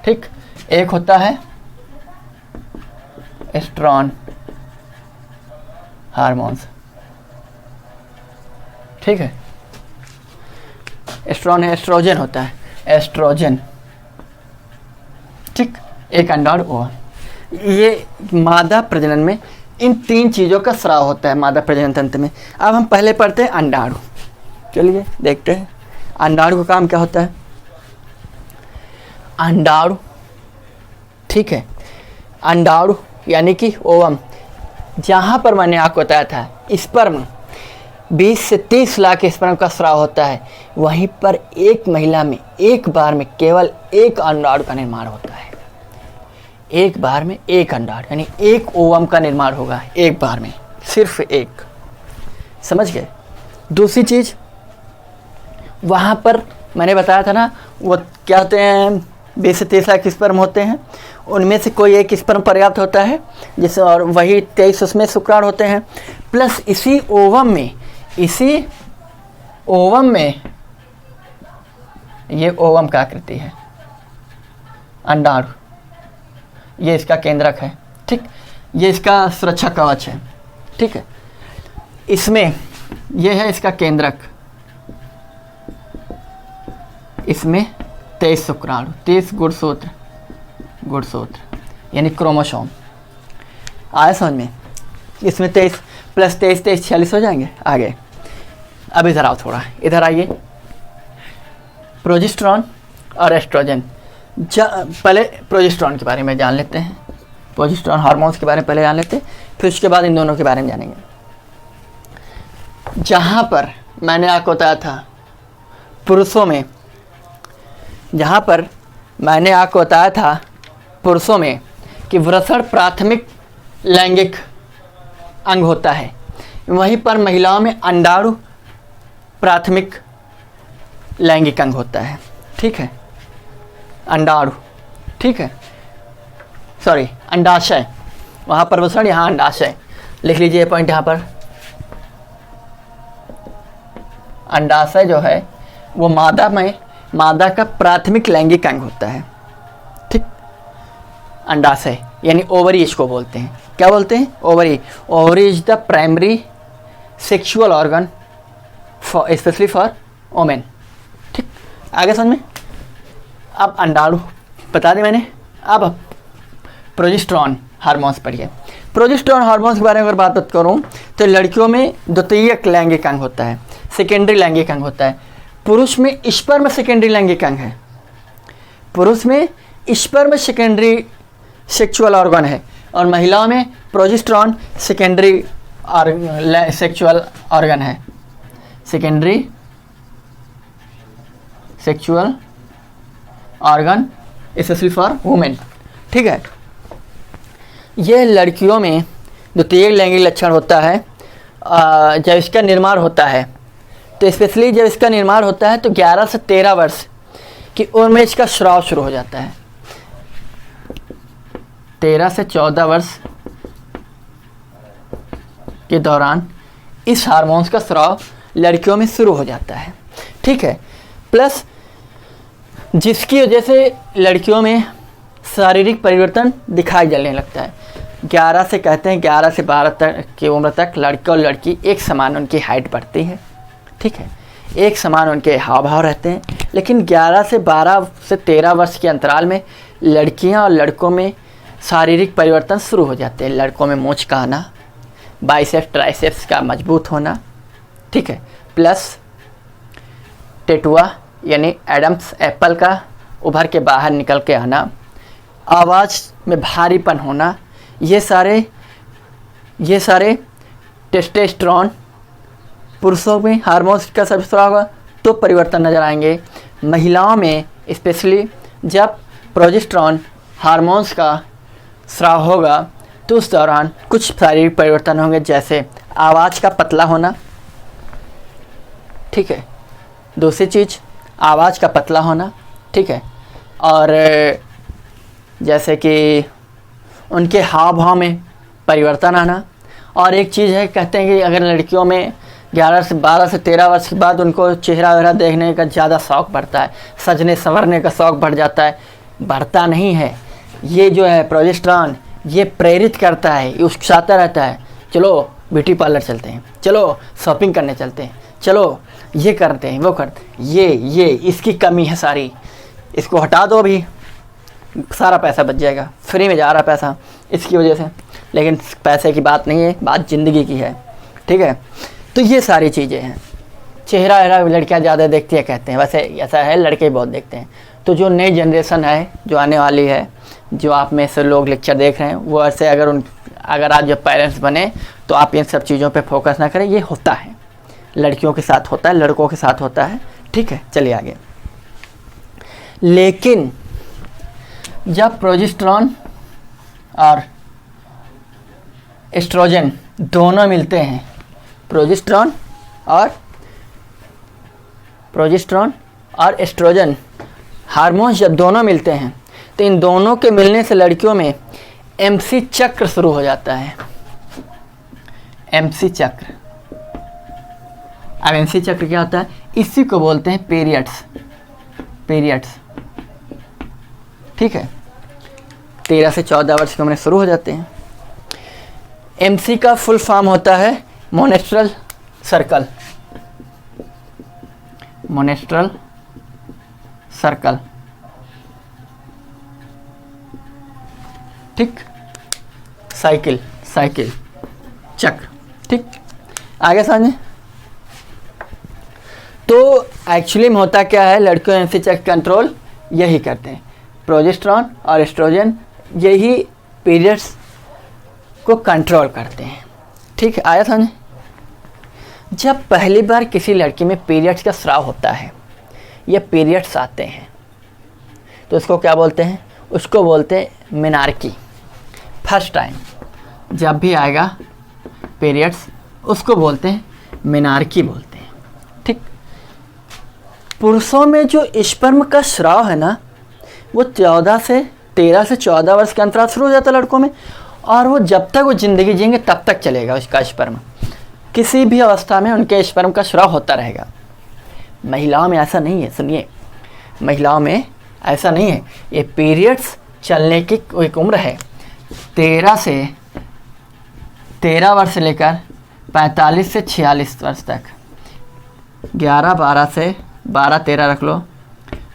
ठीक। एक होता है एस्ट्रॉन हार्मोन्स, ठीक है। एस्ट्रॉन है, एस्ट्रोजन होता है, एस्ट्रोजन, ठीक। एक अंडाणु ओवम, ये मादा प्रजनन में इन 3 चीज़ों का स्राव होता है मादा प्रजनन तंत्र में। अब हम पहले पढ़ते हैं अंडाणु। चलिए देखते हैं अंडाणु का काम क्या होता है। अंडाणु, ठीक है, अंडाणु यानी कि ओवम, जहाँ पर मैंने आपको बताया था स्पर्म 20 से 30 लाख स्पर्म का स्राव होता है, वहीं पर एक महिला में एक बार में केवल एक अंडाणु का निर्माण होता है। एक बार में एक अंडाणु यानी एक ओवम का निर्माण होगा एक बार में, सिर्फ एक। समझ गए। दूसरी चीज़, वहाँ पर मैंने बताया था ना, वो क्या होते हैं, 20 से 30 लाख स्पर्म होते हैं, उनमें से कोई एक स्पर्म पर्याप्त होता है जिससे, और वही 23 उसमें शुक्राणु होते हैं। प्लस इसी ओवम में ये ओवम का आकृति है, अंडाणु, ये इसका केंद्रक है, ठीक। ये इसका सुरक्षा कवच है, ठीक है। इसमें ये है इसका केंद्रक, इसमें 23 शुक्राणु, 23 गुणसूत्र यानी क्रोमोसोम। आया समझ में। इसमें 23 प्लस 23 23 46 हो जाएंगे आगे। अब इधर आओ, थोड़ा इधर आइए। प्रोजेस्टेरॉन और एस्ट्रोजन, पहले प्रोजेस्टेरॉन के बारे में जान लेते हैं, प्रोजेस्टेरॉन हार्मोन्स के बारे में पहले जान लेते हैं, फिर उसके बाद इन दोनों के बारे में जानेंगे। जहाँ पर मैंने आपको बताया था पुरुषों में, जहाँ पर मैंने आपको बताया था पुरुषों में कि वृषण प्राथमिक लैंगिक अंग होता है, वहीं पर महिलाओं में अंडाणु प्राथमिक लैंगिक अंग होता है, ठीक है। अंडाणु, ठीक है, सॉरी अंडाशय, वहाँ पर वृषण, यहाँ अंडाशय। लिख लीजिए पॉइंट यहाँ पर। अंडाशय जो है वो मादा का प्राथमिक लैंगिक अंग होता है, ठीक। अंडाशय यानी ओवरी इसको बोलते हैं। क्या बोलते हैं? Ovary. Ovary is the primary sexual organ for, specially for women, ठीक। आगे समझ में। अब अंडाणु बता दें मैंने। अब प्रोजेस्टेरॉन हार्मोन्स पढ़िए। प्रोजेस्टेरॉन हार्मोन्स के बारे में अगर बात करूं तो लड़कियों में द्वितीयक लैंगिक अंग होता है, सेकेंडरी लैंगिक अंग होता है। पुरुष में स्पर्म सेकेंडरी लैंगिक अंग है, पुरुष में स्पर्म सेकेंडरी सेक्सुअल ऑर्गन है, और महिलाओं में प्रोजेस्टेरॉन सेकेंडरी सेक्सुअल ऑर्गन है, secondary sexual organ specially for women, ठीक है। यह लड़कियों में द्वितीयक लैंगिक लक्षण होता है जब इसका निर्माण होता है, तो स्पेशली जब इसका निर्माण होता है तो 11 से 13 वर्ष की उम्र में इसका स्राव शुरू हो जाता है। 13 से 14 वर्ष के दौरान इस हार्मोन्स का स्राव लड़कियों में शुरू हो जाता है, ठीक है। प्लस जिसकी वजह से लड़कियों में शारीरिक परिवर्तन दिखाई देने लगता है। 11 से कहते हैं 11 से 12 तक की उम्र तक लड़का और लड़की एक समान उनकी हाइट बढ़ती है, ठीक है, एक समान उनके हाव भाव रहते हैं। लेकिन 11 से 12 से 13 वर्ष के अंतराल में लड़कियां और लड़कों में शारीरिक परिवर्तन शुरू हो जाते हैं। लड़कों में मूंछ का आना, बाइसेप्स ट्राइसेप्स का मजबूत होना, ठीक है, प्लस टेटुआ यानी एडम्स एप्पल का उभर के बाहर निकल के आना, आवाज़ में भारीपन होना, ये सारे टेस्टोस्टेरोन पुरुषों में हार्मोन्स का स्राव होगा तो परिवर्तन नजर आएंगे। महिलाओं में स्पेशली जब प्रोजेस्टेरॉन हार्मोन्स का स्राव होगा तो उस दौरान कुछ शारीरिक परिवर्तन होंगे, जैसे आवाज़ का पतला होना, ठीक है, दूसरी चीज़ आवाज़ का पतला होना, ठीक है, और जैसे कि उनके हाव भाव में परिवर्तन आना। और एक चीज़ है, कहते हैं कि अगर लड़कियों में 11 से 12 से 13 वर्ष के बाद उनको चेहरा वगैरह देखने का ज़्यादा शौक़ बढ़ता है, सजने संवरने का शौक़ बढ़ जाता है, बढ़ता नहीं है। ये जो है प्रोजेस्टेरॉन, ये प्रेरित करता है, ये उकसाता रहता है, चलो ब्यूटी पार्लर चलते हैं, चलो शॉपिंग करने चलते हैं, चलो ये करते हैं, वो करते हैं। ये इसकी कमी है सारी, इसको हटा दो अभी, सारा पैसा बच जाएगा। फ्री में जा रहा पैसा इसकी वजह से, लेकिन पैसे की बात नहीं है, बात ज़िंदगी की है, ठीक है। तो ये सारी चीज़ें हैं। चेहरा वेहरा लड़कियाँ ज़्यादा देखती है कहते हैं, वैसे ऐसा है लड़के बहुत देखते हैं। तो जो नई जनरेशन है जो आने वाली है, जो आप में से लोग लेक्चर देख रहे हैं, वो ऐसे अगर आज जब पेरेंट्स बने तो आप इन सब चीज़ों पे फोकस ना करें। ये होता है, लड़कियों के साथ होता है, लड़कों के साथ होता है, ठीक है। चलिए आगे। लेकिन जब प्रोजेस्टेरॉन और एस्ट्रोजन दोनों मिलते हैं, प्रोजेस्टेरॉन और एस्ट्रोजन हार्मोन्स जब दोनों मिलते हैं, तो इन दोनों के मिलने से लड़कियों में एमसी चक्र शुरू हो जाता है। एमसी चक्र, अब एमसी चक्र क्या होता है? इसी को बोलते हैं पीरियड्स, ठीक है। 13 से 14 वर्ष की उम्र शुरू हो जाते हैं। एमसी का फुल फॉर्म होता है मोनेस्ट्रल सर्कल, ठीक। साइकिल चक्र, ठीक। आगे समझे। तो एक्चुअली में होता क्या है, लड़कियों एमसी चक्र कंट्रोल यही करते हैं, प्रोजेस्टेरॉन और एस्ट्रोजन यही पीरियड्स को कंट्रोल करते हैं, ठीक है। आया समझे। जब पहली बार किसी लड़की में पीरियड्स का स्राव होता है या पीरियड्स आते हैं, तो उसको क्या बोलते हैं? उसको बोलते हैं मेनार्की। फर्स्ट टाइम जब भी आएगा पीरियड्स, उसको बोलते हैं मेनार्की बोलते हैं, ठीक। पुरुषों में जो स्पर्म का स्राव है ना, वो 13 से 14 वर्ष के अंतराल शुरू हो जाता है लड़कों में, और वो जब तक वो ज़िंदगी जिएंगे तब तक चलेगा उसका स्पर्म। किसी भी अवस्था में उनके स्पर्म का स्राव होता रहेगा। महिलाओं में ऐसा नहीं है, सुनिए, महिलाओं में ऐसा नहीं है। ये पीरियड्स चलने की एक उम्र है, 13 वर्ष से लेकर 45 से 46 वर्ष तक। 12-13 रख लो,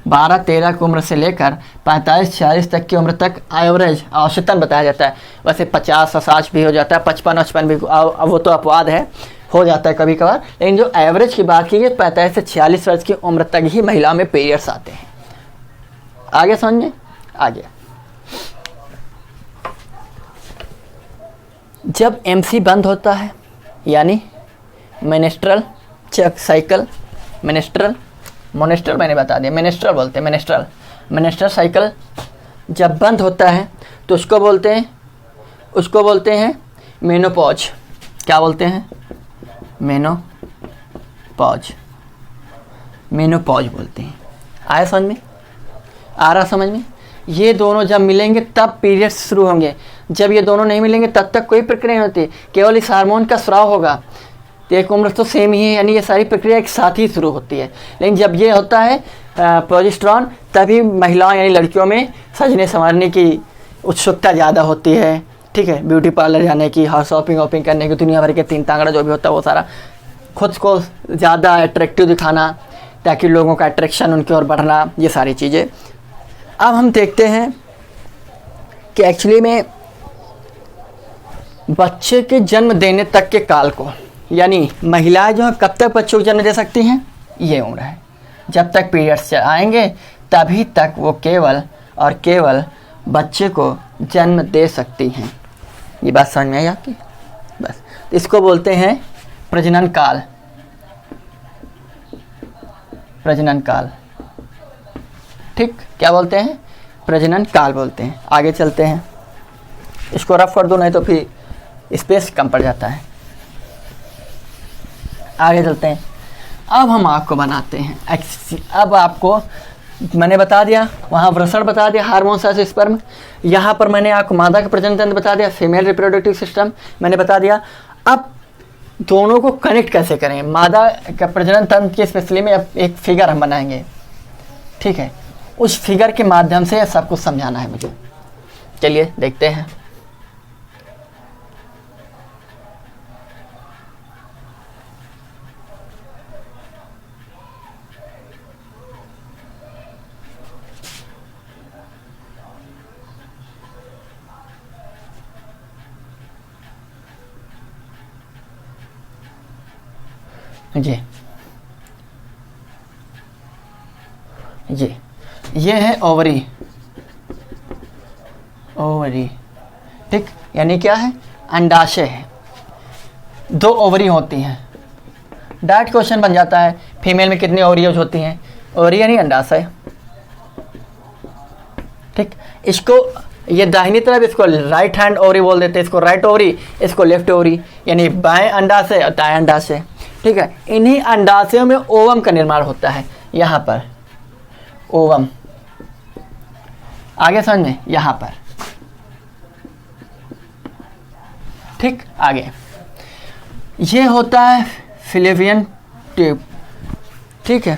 12-13 की उम्र से लेकर 45-46 तक की उम्र तक एवरेज औसतन बताया जाता है। वैसे 50-60 भी हो जाता है, 55-55 भी, अब वो तो अपवाद है, हो जाता है कभी कभार, लेकिन जो एवरेज की बात की गई 45 से 46 वर्ष की उम्र तक ही महिलाओं में पीरियड्स आते हैं। आगे समझिए। आगे जब एमसी बंद होता है, यानी मेनेस्ट्रल साइकिल, मोनेस्ट्रल मैंने बता दिया, मेनेस्ट्रल बोलते हैं, मेनेस्ट्रल साइकिल जब बंद होता है तो उसको बोलते हैं मेनोपॉज। क्या बोलते हैं? मेनोपॉज बोलते हैं। आया समझ में? आ रहा समझ में? ये दोनों जब मिलेंगे तब पीरियड्स शुरू होंगे। जब ये दोनों नहीं मिलेंगे तब तक कोई प्रक्रिया नहीं होती, केवल इस हार्मोन का स्राव होगा। एक उम्र तो सेम ही है, यानी ये सारी प्रक्रिया एक साथ ही शुरू होती है। लेकिन जब ये होता है प्रोजेस्टेरॉन, तभी महिलाओं यानी लड़कियों में सजने संवारने की उत्सुकता ज़्यादा होती है, ठीक है। ब्यूटी पार्लर जाने की, हर शॉपिंग वॉपिंग करने की, दुनिया भर के 3 तांगड़ा जो भी होता है वो सारा, खुद को ज़्यादा अट्रैक्टिव दिखाना ताकि लोगों का अट्रैक्शन उनकी ओर बढ़ना, ये सारी चीज़ें। अब हम देखते हैं कि एक्चुअली में बच्चे के जन्म देने तक के काल को, यानी महिलाएं जो हैं कब तक बच्चों को जन्म दे सकती हैं, ये उम्र है। जब तक पीरियड्स आएंगे तभी तक वो केवल और केवल बच्चे को जन्म दे सकती हैं। ये बात समझ में आई आपकी? बस इसको बोलते हैं प्रजनन काल, ठीक। क्या बोलते हैं? प्रजनन काल बोलते हैं। आगे चलते हैं, इसको रफ कर दो नहीं तो फिर स्पेस कम पड़ जाता है। आगे चलते हैं। अब हम आपको बनाते हैं, अब आपको मैंने बता दिया, वहाँ वृषण बता दिया, हार्मोन से स्पर्म। यहाँ पर मैंने आपको मादा का प्रजनन तंत्र बता दिया, फीमेल रिप्रोडक्टिव सिस्टम मैंने बता दिया। अब दोनों को कनेक्ट कैसे करेंगे? मादा का प्रजनन तंत्र के स्पेशली में अब एक फिगर हम बनाएंगे, ठीक है। उस फिगर के माध्यम से सब कुछ समझाना है मुझे। चलिए देखते हैं। जी ये है ओवरी, ठीक, यानी क्या है, अंडाशय है। 2 ओवरी होती हैं। डायरेक्ट क्वेश्चन बन जाता है, फीमेल में कितनी ओवरीज होती हैं? ओवरी यानी अंडाशय, ठीक। इसको ये दाहिनी तरफ इसको राइट हैंड ओवरी बोल देते हैं, इसको राइट ओवरी, इसको लेफ्ट ओवरी, यानी बाएं अंडाशय और दाएं अंडाशय, ठीक है। इन्हीं अंडाशयों में ओवम का निर्माण होता है। यहाँ पर ओवम, आगे समझ में, यहाँ पर, ठीक। आगे ये होता है फिलोपियन ट्यूब, ठीक है,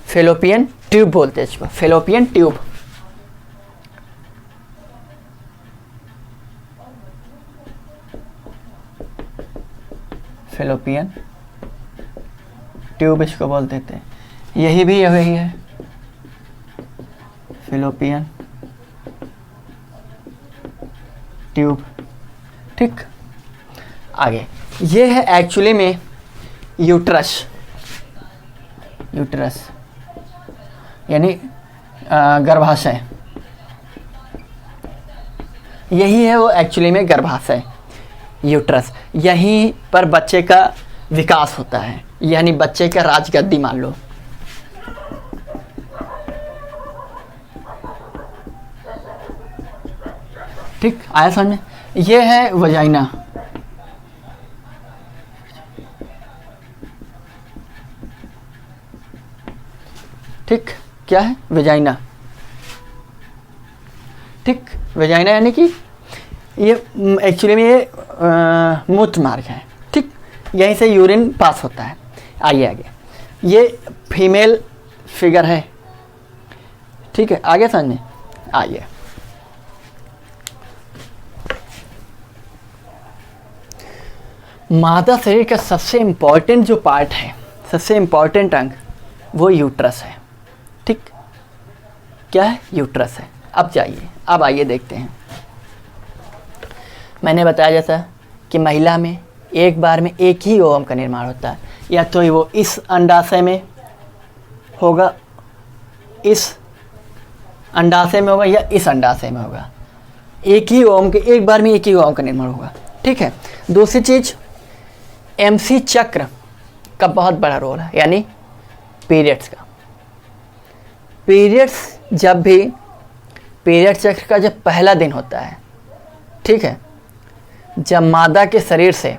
फिलोपियन ट्यूब बोलते हैं इसको, फिलोपियन ट्यूब। फिलोपियन ट्यूब इसको बोल देते हैं। यही भी यही है, फिलोपियन ट्यूब, ठीक। आगे ये है एक्चुअली में यूट्रस, यानी गर्भाशय। यही है वो एक्चुअली में गर्भाशय, यूट्रस। यहीं पर बच्चे का विकास होता है, यानी बच्चे का राजगद्दी मान लो। ठीक, आया समझ में? ये है वजाइना, ठीक। क्या है? वेजाइना, ठीक। वेजाइना यानी कि ये एक्चुअली में ये मूत्र मार्ग है, ठीक। यहीं से यूरिन पास होता है। आइए आगे, ये फीमेल फिगर है, ठीक है। आगे समझने, आइए। मादा शरीर का सबसे इम्पॉर्टेंट जो पार्ट है, सबसे इम्पॉर्टेंट अंग, वो यूट्रस है, ठीक। क्या है? यूट्रस है। अब आइए देखते हैं। मैंने बताया जैसा कि महिला में एक बार में एक ही ओवम का निर्माण होता है, या तो वो इस अंडाशय में होगा, इस अंडाशय में होगा, या इस अंडाशय में होगा। एक ही ओवम के, एक बार में एक ही ओवम का निर्माण होगा, ठीक है। दूसरी चीज, एमसी चक्र का बहुत बड़ा रोल है, यानी पीरियड्स का। पीरियड चक्र का जब पहला दिन होता है, ठीक है, जब मादा के शरीर से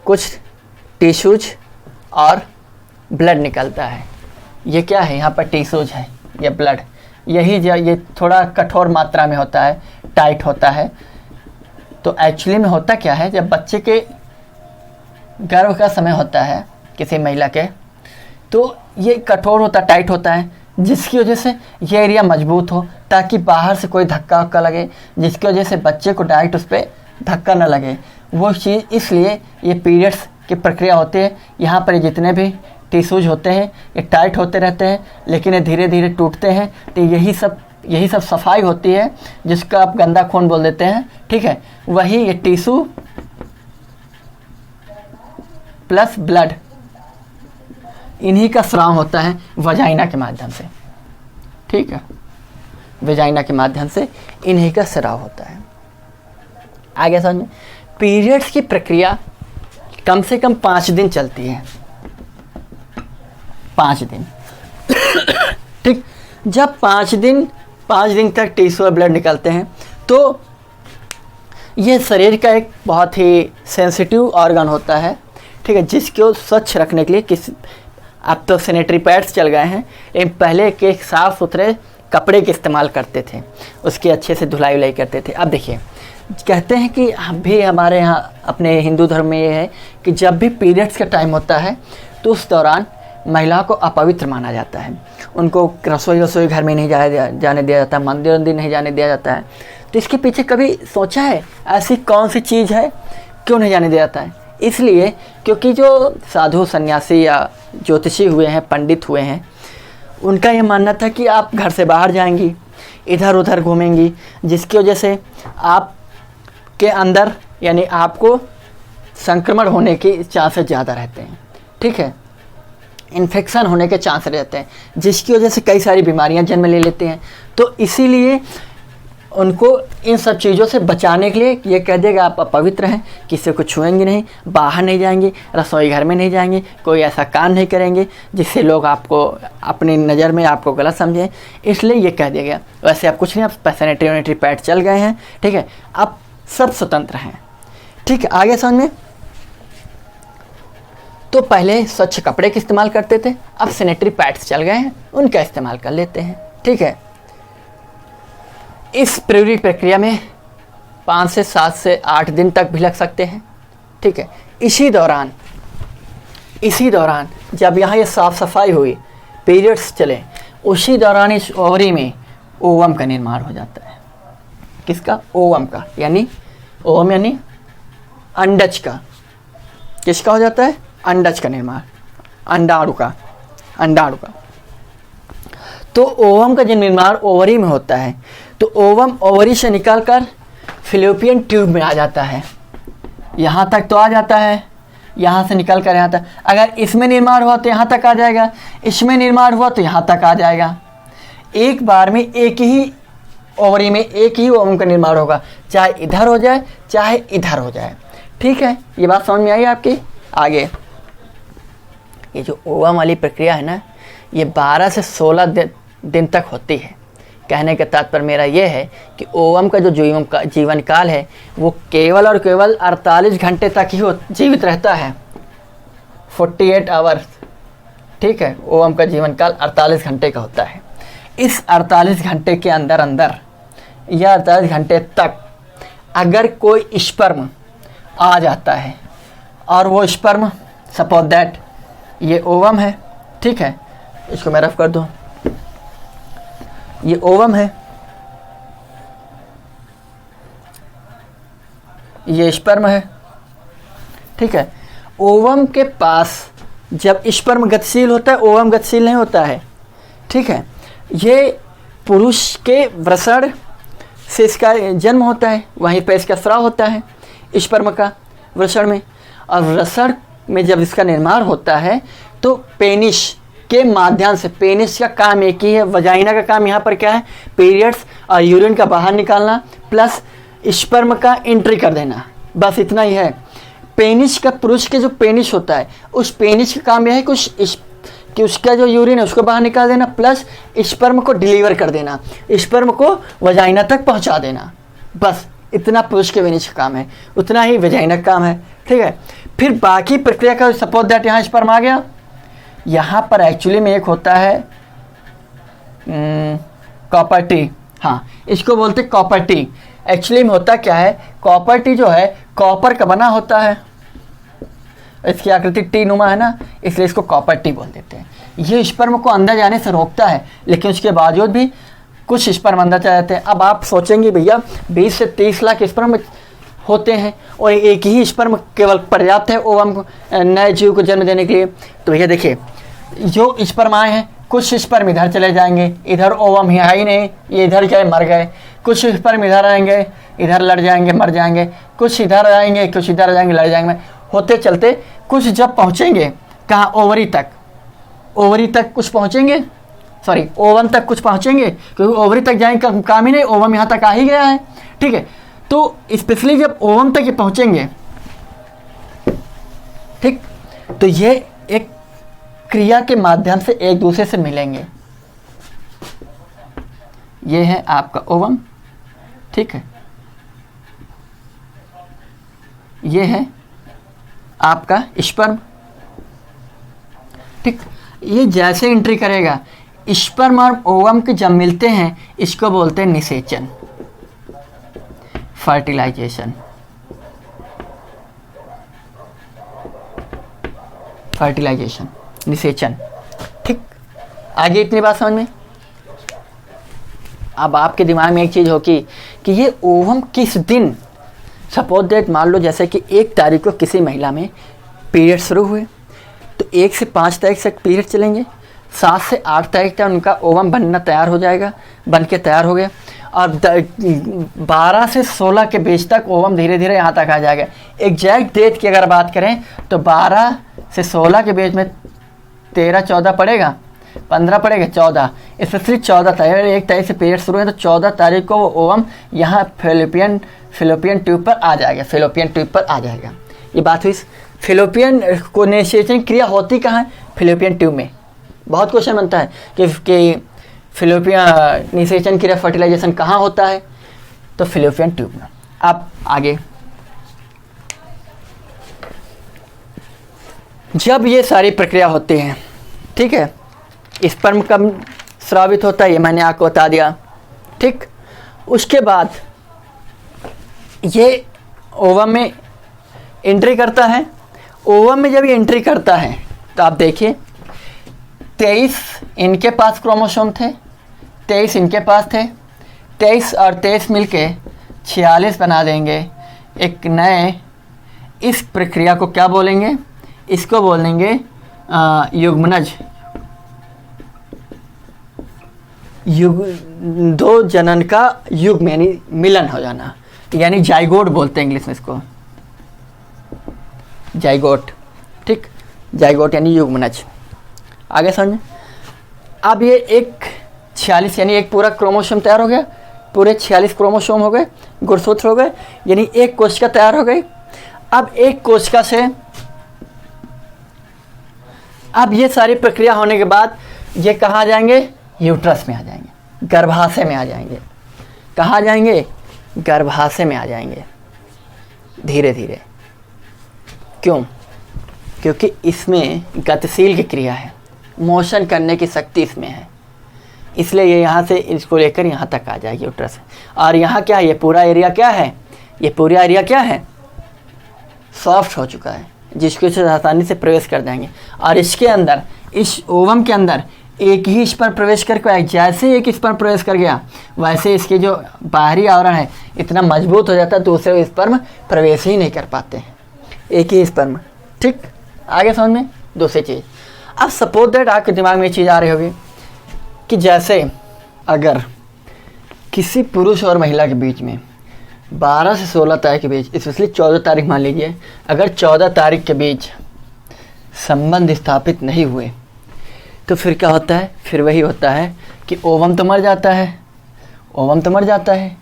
कुछ टिश्यूज और ब्लड निकलता है। ये क्या है? यहाँ पर टिश्यूज है, ये ब्लड, ये थोड़ा कठोर मात्रा में होता है, टाइट होता है। तो एक्चुअली में होता क्या है, जब बच्चे के गर्भ का समय होता है किसी महिला के, तो ये कठोर होता, टाइट होता है, जिसकी वजह से ये एरिया मजबूत हो, ताकि बाहर से कोई धक्का वक्का लगे, जिसकी वजह से बच्चे को डायरेक्ट उस पर धक्का न लगे। वो चीज़, इसलिए ये पीरियड्स की प्रक्रिया होती है। यहाँ पर जितने भी टिश्यूज होते हैं ये टाइट होते रहते हैं, लेकिन ये धीरे धीरे टूटते हैं। तो यही सब सफाई होती है, जिसका आप गंदा खून बोल देते हैं, ठीक है। वही ये टिश्यू प्लस ब्लड, इन्हीं का स्राव होता है वजाइना के माध्यम से, ठीक है। वजाइना के माध्यम से इन्हीं का स्राव होता है। आगे समझ, पीरियड्स की प्रक्रिया कम से कम 5 दिन चलती है, 5 दिन, ठीक। जब 5 दिन तक टिश्यू और ब्लड निकलते हैं, तो ये शरीर का एक बहुत ही सेंसिटिव ऑर्गन होता है, ठीक है, जिसको स्वच्छ रखने के लिए अब तो सैनिटरी पैड्स चल गए हैं, लेकिन पहले के साफ़ सुथरे कपड़े के इस्तेमाल करते थे, उसकी अच्छे से धुलाई उलाई करते थे। अब देखिए, कहते हैं कि भी हमारे यहाँ अपने हिंदू धर्म में ये है कि जब भी पीरियड्स का टाइम होता है, तो उस दौरान महिला को अपवित्र माना जाता है, उनको रसोई घर में नहीं जाने दिया जाता, मंदिर नहीं जाने दिया जाता है। तो इसके पीछे कभी सोचा है ऐसी कौन सी चीज़ है क्यों नहीं जाने दिया जाता है? इसलिए क्योंकि जो साधु सन्यासी या ज्योतिषी हुए हैं, पंडित हुए हैं, उनका ये मानना था कि आप घर से बाहर जाएंगी, इधर उधर घूमेंगी, जिसकी वजह से आप के अंदर यानी आपको संक्रमण होने के चांसेस ज़्यादा रहते हैं, ठीक है, इन्फेक्शन होने के चांस रहते हैं, जिसकी वजह से कई सारी बीमारियां जन्म ले लेते हैं। तो इसीलिए उनको इन सब चीज़ों से बचाने के लिए ये कह देगा आप अपवित्र हैं, किसी को छुएंगे नहीं, बाहर नहीं जाएंगे, रसोई घर में नहीं जाएंगे, कोई ऐसा काम नहीं करेंगे जिससे लोग आपको अपनी नज़र में आपको गलत समझें, इसलिए ये कह दिया गया। वैसे आप कुछ नहीं, आप सैनिटरी पैड चल गए हैं, ठीक है, आप सब स्वतंत्र हैं, ठीक है। आगे समझ में, तो पहले स्वच्छ कपड़े का इस्तेमाल करते थे, अब सैनिटरी पैड्स चल गए हैं, उनका इस्तेमाल कर लेते हैं, ठीक है। इस पूरी प्रक्रिया में 5 से 7 से 8 दिन तक भी लग सकते हैं, ठीक है। इसी दौरान जब यहाँ ये साफ सफाई हुई, पीरियड्स चले, उसी दौरान इस ओवरी में ओवम का निर्माण हो जाता है। किसका? ओवम का, यानी ओवम यानी अंडज का। किसका हो जाता है? अंडज का निर्माण, अंडाणु का। तो ओवम का जो निर्माण ओवरी में होता है, तो ओवम ओवरी से निकलकर फिलिपियन ट्यूब में आ जाता है। यहाँ तक तो आ जाता है, यहाँ से निकल कर यहाँ तक। अगर इसमें निर्माण हुआ तो यहाँ तक आ जाएगा, इसमें निर्माण हुआ तो यहाँ तक आ जाएगा। एक बार में एक ही ओवरी में एक ही ओवम का निर्माण होगा, चाहे इधर हो जाए चाहे इधर हो जाए, ठीक है। ये बात समझ में आई आपकी? आगे ये जो ओवम वाली प्रक्रिया है ना, ये 12 से 16 दिन तक होती है। कहने का तात्पर्य मेरा ये है कि ओवम का जो जीवन काल है वो केवल और केवल 48 घंटे तक ही जीवित रहता है, 48 आवर्स, ठीक है। ओवम का जीवन काल 48 घंटे का होता है। इस 48 घंटे के अंदर या 48 घंटे तक अगर कोई स्पर्म आ जाता है और वो स्पर्म, सपोज दैट ये ओवम है, ठीक है, इसको मैं रफ कर दूं, ये ओवम है, ये स्पर्म है, ठीक है। ओवम के पास जब स्पर्म गतिशील होता है, ओवम गतिशील नहीं होता है, ठीक है। ये पुरुष के वृषण से इसका जन्म होता है, वहीं पे इसका स्राव होता है स्पर्म का वृषण में, और वृषण में जब इसका निर्माण होता है तो पेनिस के माध्यम से, पेनिस का काम एक ही है, वजाइना का काम यहाँ पर क्या है? पीरियड्स और यूरिन का बाहर निकालना प्लस स्पर्म का एंट्री कर देना, बस इतना ही है। पेनिस का, पुरुष के जो पेनिस होता है, उस पेनिस का काम यह है कि उसका जो यूरिन है उसको बाहर निकाल देना, प्लस स्पर्म को डिलीवर कर देना, स्पर्म को वजाइना तक पहुँचा देना, बस इतना पुरुष के पेनिस का काम है, उतना ही वजाइना का काम है, ठीक है। फिर बाकी प्रक्रिया का, सपोज दैट यहाँ स्पर्म आ गया, यहाँ पर एक्चुअली में एक होता है कॉपर टी, हाँ इसको बोलते कॉपर टी। एक्चुअली में होता क्या है, कॉपर टी जो है कॉपर का बना होता है, इसकी आकृति टी नुमा है ना, इसलिए इसको कॉपर टी बोल देते हैं। ये स्पर्म को अंदर जाने से रोकता है, लेकिन उसके बावजूद भी कुछ स्पर्म अंदर चले जाते हैं। अब आप सोचेंगे भैया 20 से 30 लाख स्पर्म होते हैं और एक ही स्पर्म केवल पर्याप्त है ओवम को, नए जीव को जन्म देने के लिए। तो भैया देखिए, जो स्पर्म आए हैं, कुछ स्पर्म इधर चले जाएंगे, इधर ओवम है ही नहीं, ये इधर गए मर गए, कुछ स्पर्म इधर आएंगे, इधर लड़ जाएंगे मर जाएंगे, कुछ इधर आएंगे, कुछ इधर जाएंगे लड़ जाएंगे, होते चलते कुछ जब पहुँचेंगे कहाँ, ओवरी तक कुछ पहुँचेंगे, सॉरी ओवम तक कुछ पहुँचेंगे, क्योंकि ओवरी तक जाएंगे का काम ही नहीं, ओवम यहाँ तक आ ही गया है, ठीक है। तो स्पेशली जब ओवम तक ये पहुँचेंगे, ठीक, तो ये एक क्रिया के माध्यम से एक दूसरे से मिलेंगे। ये है आपका ओवम, ठीक है, ये है आपका स्पर्म, ठीक। ये जैसे एंट्री करेगा, स्पर्म और ओवम के जब मिलते हैं, इसको बोलते हैं निषेचन, फर्टिलाइजेशन, निषेचन। आगे इतनी बात समझ में। अब आपके दिमाग में एक चीज़ होगी कि ये ओवम किस दिन, सपोज दैट मान लो जैसे कि 1 तारीख को किसी महिला में पीरियड शुरू हुए, तो 1 से 5 तारीख तक पीरियड चलेंगे, 7 से 8 तारीख तक उनका ओवम बनना तैयार हो जाएगा, बन के तैयार हो गया, और 12 से 16 के बीच तक ओवम धीरे धीरे यहाँ तक आ जाएगा। एग्जैक्ट डेट की अगर बात करें तो 12 से 16 के बीच में 13-14 पड़ेगा, 15 पड़ेगा, 14, स्पेशली 14 तारीख, 1 तारीख से पीरियड शुरू है तो 14 तारीख को वो ओवम यहाँ फिलोपियन ट्यूब पर आ जाएगा, फिलोपियन ट्यूब पर आ जाएगा। ये बात हुई। फिलोपियन को निषेचन क्रिया होती कहाँ है? फिलोपियन ट्यूब में। बहुत क्वेश्चन बनता है कि फिलोपियन निषेचन क्रिया फर्टिलाइजेशन कहाँ होता है? तो फिलोपियन ट्यूब में। अब आगे, जब ये सारी प्रक्रिया होती है, ठीक है, स्पर्म कब स्रावित होता है ये मैंने आपको बता दिया, ठीक। उसके बाद ये ओवम में एंट्री करता है। ओवम में जब ये एंट्री करता है तो आप देखिए 23 इनके पास क्रोमोसोम थे, 23 इनके पास थे, 23 और 23 मिलके 46 बना देंगे एक नए। इस प्रक्रिया को क्या बोलेंगे? इसको बोलेंगे युग्मनज, दो जनन का युग्म यानी मिलन हो जाना, यानी जाइगोट बोलते हैं इंग्लिश में इसको, जाइगोट, ठीक। जाइगोट यानी युग्मनज। आगे समझ। अब ये एक 46 यानी एक पूरा क्रोमोसोम तैयार हो गया, पूरे 46 क्रोमोसोम हो गए, गुणसूत्र हो गए, यानी एक कोशिका तैयार हो गई। अब एक कोशिका से अब ये सारी प्रक्रिया होने के बाद ये कहाँ जाएंगे? यूट्रस में आ जाएंगे, गर्भाशय में आ जाएंगे। कहाँ जाएंगे? गर्भाशय में आ जाएंगे धीरे धीरे। क्यों? क्योंकि इसमें गतिशील की क्रिया है, मोशन करने की शक्ति इसमें है, इसलिए ये यहाँ से इसको लेकर यहाँ तक आ जाएगी यूट्रस। और यहाँ क्या है? ये पूरा एरिया क्या है? ये पूरा एरिया क्या है? सॉफ्ट हो चुका है, जिसको इसे आसानी से प्रवेश कर देंगे। और इसके अंदर, इस ओवम के अंदर एक ही स्पर्म प्रवेश करके आए, जैसे एक स्पर्म प्रवेश कर गया वैसे इसके जो बाहरी आवरण है इतना मजबूत हो जाता है, दूसरे स्पर्म प्रवेश ही नहीं कर पाते हैं, एक ही स्पर्म, ठीक। आगे समझ में। दूसरी चीज़, अब सपोज दैट आपके दिमाग में ये चीज़ आ रही होगी कि जैसे अगर किसी पुरुष और महिला के बीच में 12 से 16 तारीख के बीच, स्पेशली 14 तारीख मान लीजिए, अगर 14 तारीख के बीच संबंध स्थापित नहीं हुए तो फिर क्या होता है? फिर वही होता है कि ओवम तो मर जाता है, ओवम तो मर जाता है।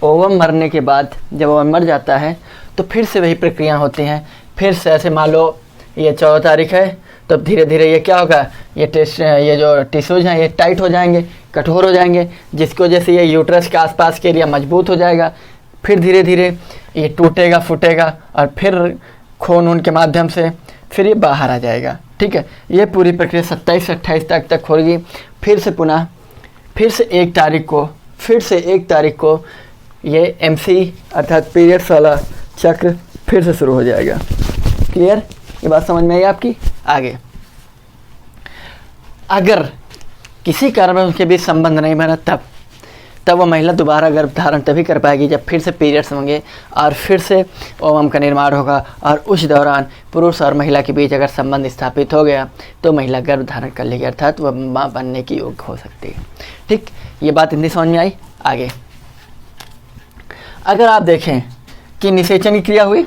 ओवम मरने के बाद जब ओवम मर जाता है तो फिर से वही प्रक्रिया होती हैं। फिर से ऐसे मान लो ये 14 तारीख है तो धीरे धीरे ये क्या होगा? ये जो टिश्यूज हैं ये टाइट हो जाएंगे, कठोर हो जाएंगे, जिसकी वजह से ये यूट्रस के आसपास के एरिया मजबूत हो जाएगा। फिर धीरे धीरे ये टूटेगा, फूटेगा और फिर खून उनके माध्यम से फिर ये बाहर आ जाएगा, ठीक है। ये पूरी प्रक्रिया 27 से 28 तक होगी। फिर से पुनः फिर से 1 तारीख को ये MC अर्थात पीरियड्स वाला चक्र फिर से शुरू हो जाएगा। क्लियर? ये बात समझ में आई आपकी? आगे, अगर किसी कारण उनके बीच संबंध नहीं बना तब वो महिला दोबारा गर्भ धारण तभी कर पाएगी जब फिर से पीरियड्स होंगे और फिर से ओवम का निर्माण होगा, और उस दौरान पुरुष और महिला के बीच अगर संबंध स्थापित हो गया तो महिला गर्भ धारण कर लेगी, अर्थात वह माँ बनने की योग्य हो सकती है, ठीक। ये बात हिंदी समझ में आई? आगे, अगर आप देखें कि निषेचन की क्रिया हुई,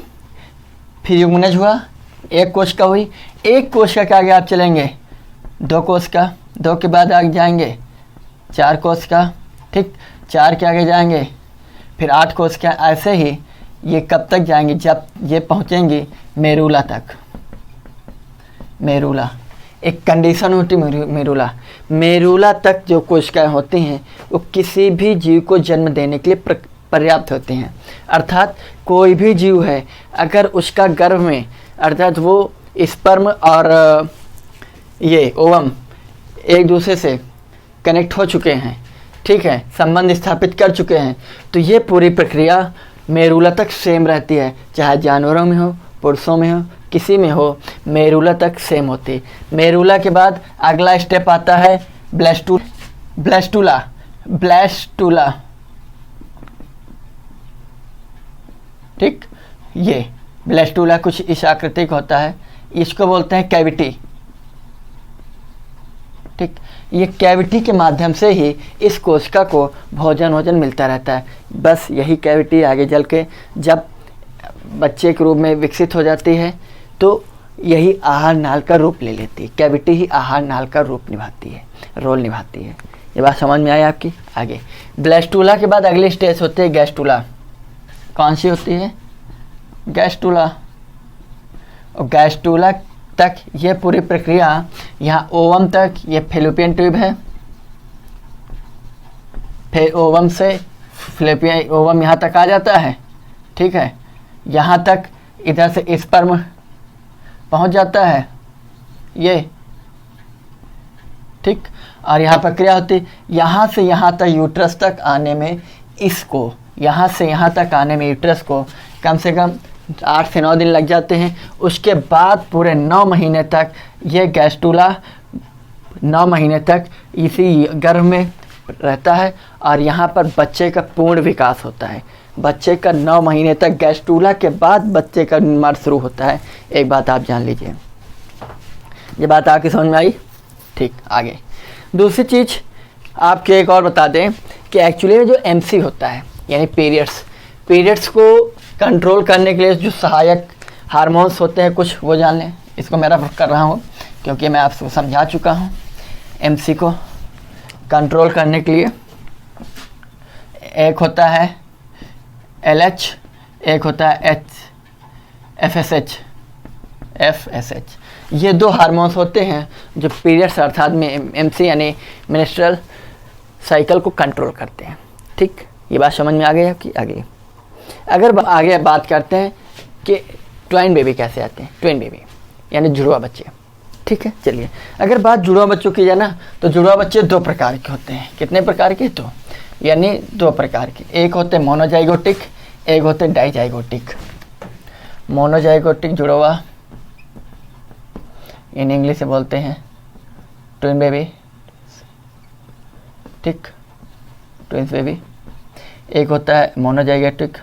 फिर युग्मनज हुआ, एक कोशिका हुई, एक कोशिका के आगे आप चलेंगे 2 कोशिका, 2 के बाद आगे जाएंगे 4 कोशिका, ठीक, 4 के आगे जाएंगे फिर 8 कोशिका। ऐसे ही ये कब तक जाएंगे? जब ये पहुँचेंगी मेरुला तक। मेरुला एक कंडीशन होती है, मेरुला तक जो कोशिकाएं होती हैं वो किसी भी जीव को जन्म देने के लिए पर्याप्त होती हैं। अर्थात कोई भी जीव है अगर उसका गर्भ में, अर्थात वो स्पर्म और ये ओवम एक दूसरे से कनेक्ट हो चुके हैं, ठीक है, संबंध स्थापित कर चुके हैं, तो ये पूरी प्रक्रिया मेरुला तक सेम रहती है, चाहे जानवरों में हो, पुरुषों में हो, किसी में हो, मेरुला तक सेम होती है। मेरुला के बाद अगला स्टेप आता है ब्लास्टूला, ठीक, ये ब्लास्टूला कुछ इस आकृति का होता है, इसको बोलते हैं कैविटी, ठीक। ये कैविटी के माध्यम से ही इस कोशिका को भोजन मिलता रहता है। बस यही कैविटी आगे चल के जब बच्चे के रूप में विकसित हो जाती है तो यही आहार नाल का रूप ले लेती है। कैविटी ही आहार नाल का रूप निभाती है, रोल निभाती है। ये बात समझ में आई आपकी? आगे ब्लास्टूला के बाद अगली स्टेज होती है गैस्टूला। कौन सी होती है? गैस्टूला। और गैस्टूला तक ये पूरी प्रक्रिया, यहाँ ओवम तक ये फैलोपियन ट्यूब है, फिर ओवम से फैलोपियन ओवम यहाँ तक आ जाता है, ठीक है। यहाँ तक इधर से स्पर्म पहुँच जाता है ये, ठीक। और यहाँ प्रक्रिया होती, यहाँ से यहाँ तक यूट्रस तक आने में, इसको यहाँ से यहाँ तक आने में यूट्रस को कम से कम 8 से 9 दिन लग जाते हैं। उसके बाद पूरे 9 महीने तक ये गैस्टूला 9 महीने तक इसी गर्भ में रहता है और यहाँ पर बच्चे का पूर्ण विकास होता है। बच्चे का 9 महीने तक, गैस्टूला के बाद बच्चे का निर्माण शुरू होता है। एक बात आप जान लीजिए। ये बात आपकी समझ में आई? ठीक। आगे दूसरी चीज़ आपके एक और बता दें कि एक्चुअली में जो एमसी होता है यानी पीरियड्स को कंट्रोल करने के लिए जो सहायक हार्मोन्स होते हैं कुछ, वो जान लें। इसको मैं रेफर कर रहा हूँ क्योंकि मैं आपको समझा चुका हूँ। एमसी को कंट्रोल करने के लिए एक होता है LH, एक होता है FSH। ये 2 हार्मोन्स होते हैं जो पीरियड्स अर्थात में एमसी यानी मेंस्ट्रुअल साइकिल को कंट्रोल करते हैं, ठीक। ये बात समझ में आ गई आपकी? आगे अगर आगे बात करते हैं कि ट्वाइन बेबी कैसे आते हैं, ट्वाइन बेबी यानी जुड़वा बच्चे, ठीक है। चलिए अगर बात जुड़वा बच्चों की जाए ना, तो जुड़वा बच्चे 2 प्रकार के होते हैं। कितने प्रकार के? 2, यानी 2 प्रकार के। एक होते हैं मोनोजाइगोटिक, एक होते हैं डाइजाइगोटिक। मोनोजाइगोटिक जुड़वा इन इंग्लिश से बोलते हैं ट्विन बेबी, ठीक, ट्विंस बेबी। एक होता है मोनोजाइगोटिक,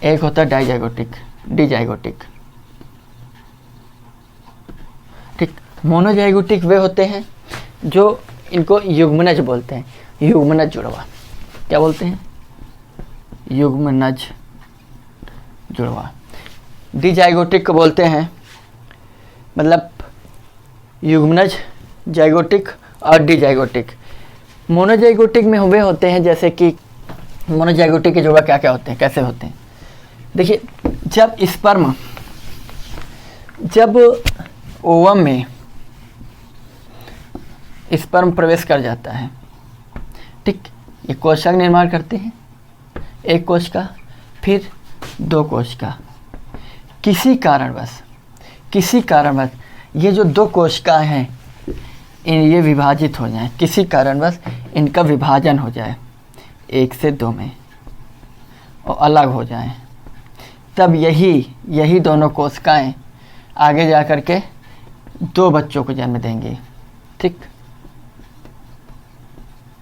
एक होता है डिजाइगोटिक, ठीक। मोनोजाइगोटिक वे होते हैं जो इनको युग्मनज बोलते हैं, युग्मनज जुड़वा। क्या बोलते हैं? युग्मनज जुड़वा। डिजाइगोटिक को बोलते हैं, मतलब युग्मनज, जाइगोटिक और डिजाइगोटिक। मोनोजाइगोटिक में वे होते हैं जैसे कि मोनोजाइगोटिक के जुड़वा क्या क्या होते हैं, कैसे होते हैं? देखिए, जब ओवम में स्पर्म प्रवेश कर जाता है, ठीक, ये कोशिका का निर्माण करते हैं, एक कोशिका, फिर 2 कोशिका। किसी कारणवश ये जो 2 कोशिकाएं हैं ये विभाजित हो जाएं, किसी कारणवश इनका विभाजन हो जाए 1 से 2 में और अलग हो जाएं, तब यही दोनों कोशिकाएं आगे जा कर के 2 बच्चों को जन्म देंगी, ठीक।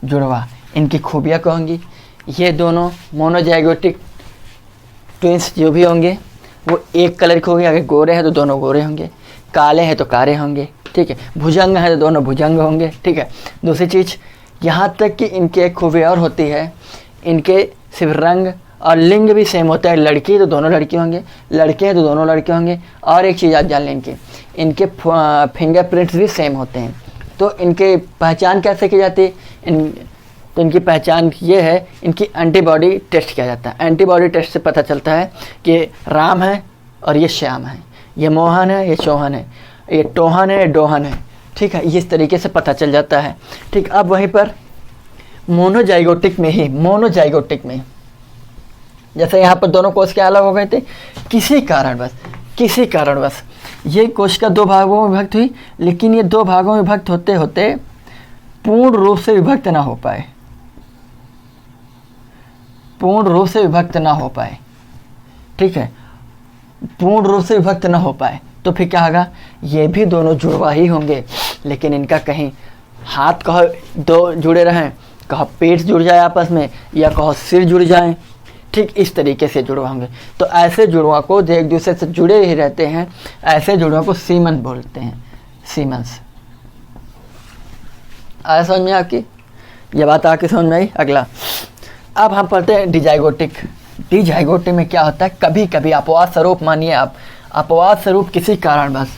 जुड़वा, इनकी खूबियाँ क्या होंगी? ये दोनों मोनोजाइगोटिक ट्विंस जो भी होंगे वो एक कलर के होंगे। अगर गोरे हैं तो दोनों गोरे होंगे, काले हैं तो काले होंगे, ठीक है। भुजंग है तो दोनों भुजंग होंगे, ठीक है। दूसरी चीज़, यहाँ तक कि इनके एक खूबी और होती है, इनके सिर्फ रंग और लिंग भी सेम होता है। लड़की तो दोनों लड़के होंगे, लड़के हैं तो दोनों लड़के होंगे। और एक चीज़ आप जान लें, इनके फिंगरप्रिंट्स भी सेम होते हैं। तो इनके पहचान कैसे की जाती है? तो इनकी पहचान ये है, इनकी एंटीबॉडी टेस्ट किया जाता है। एंटीबॉडी टेस्ट से पता चलता है कि राम है और ये श्याम है, ये मोहन है, ये चौहान है, ये टोहन है, ये डोहन है, ठीक है। इस तरीके से पता चल जाता है, ठीक। अब वहीं पर मोनोजाइगोटिक में जैसे यहाँ पर दोनों कोशिका अलग हो गए थे, किसी कारणवश ये कोशिका 2 भागों में विभक्त हुई, लेकिन ये 2 भागों में विभक्त होते होते पूर्ण रूप से विभक्त ना हो पाए, ठीक है। पूर्ण रूप से विभक्त ना हो पाए, तो फिर क्या होगा, ये भी दोनों जुड़वा ही होंगे, लेकिन इनका कहीं हाथ कहो दो जुड़े रहें, कहो पेट जुड़ जाए आपस में, या कहो सिर जुड़ जाए, ठीक इस तरीके से जुड़वा होंगे। तो ऐसे जुड़वा को जो एक दूसरे से जुड़े ही रहते हैं, ऐसे जुड़वा को सीमन बोलते हैं, सीमन्स। आया समझ में आपकी, ये बात आके समझ में आई। अगला अब हम पढ़ते हैं डिजाइगोटिक। डिजाइगोटिक में क्या होता है, कभी कभी अपवाद स्वरूप, मानिए आप अपवाद स्वरूप किसी कारणवश,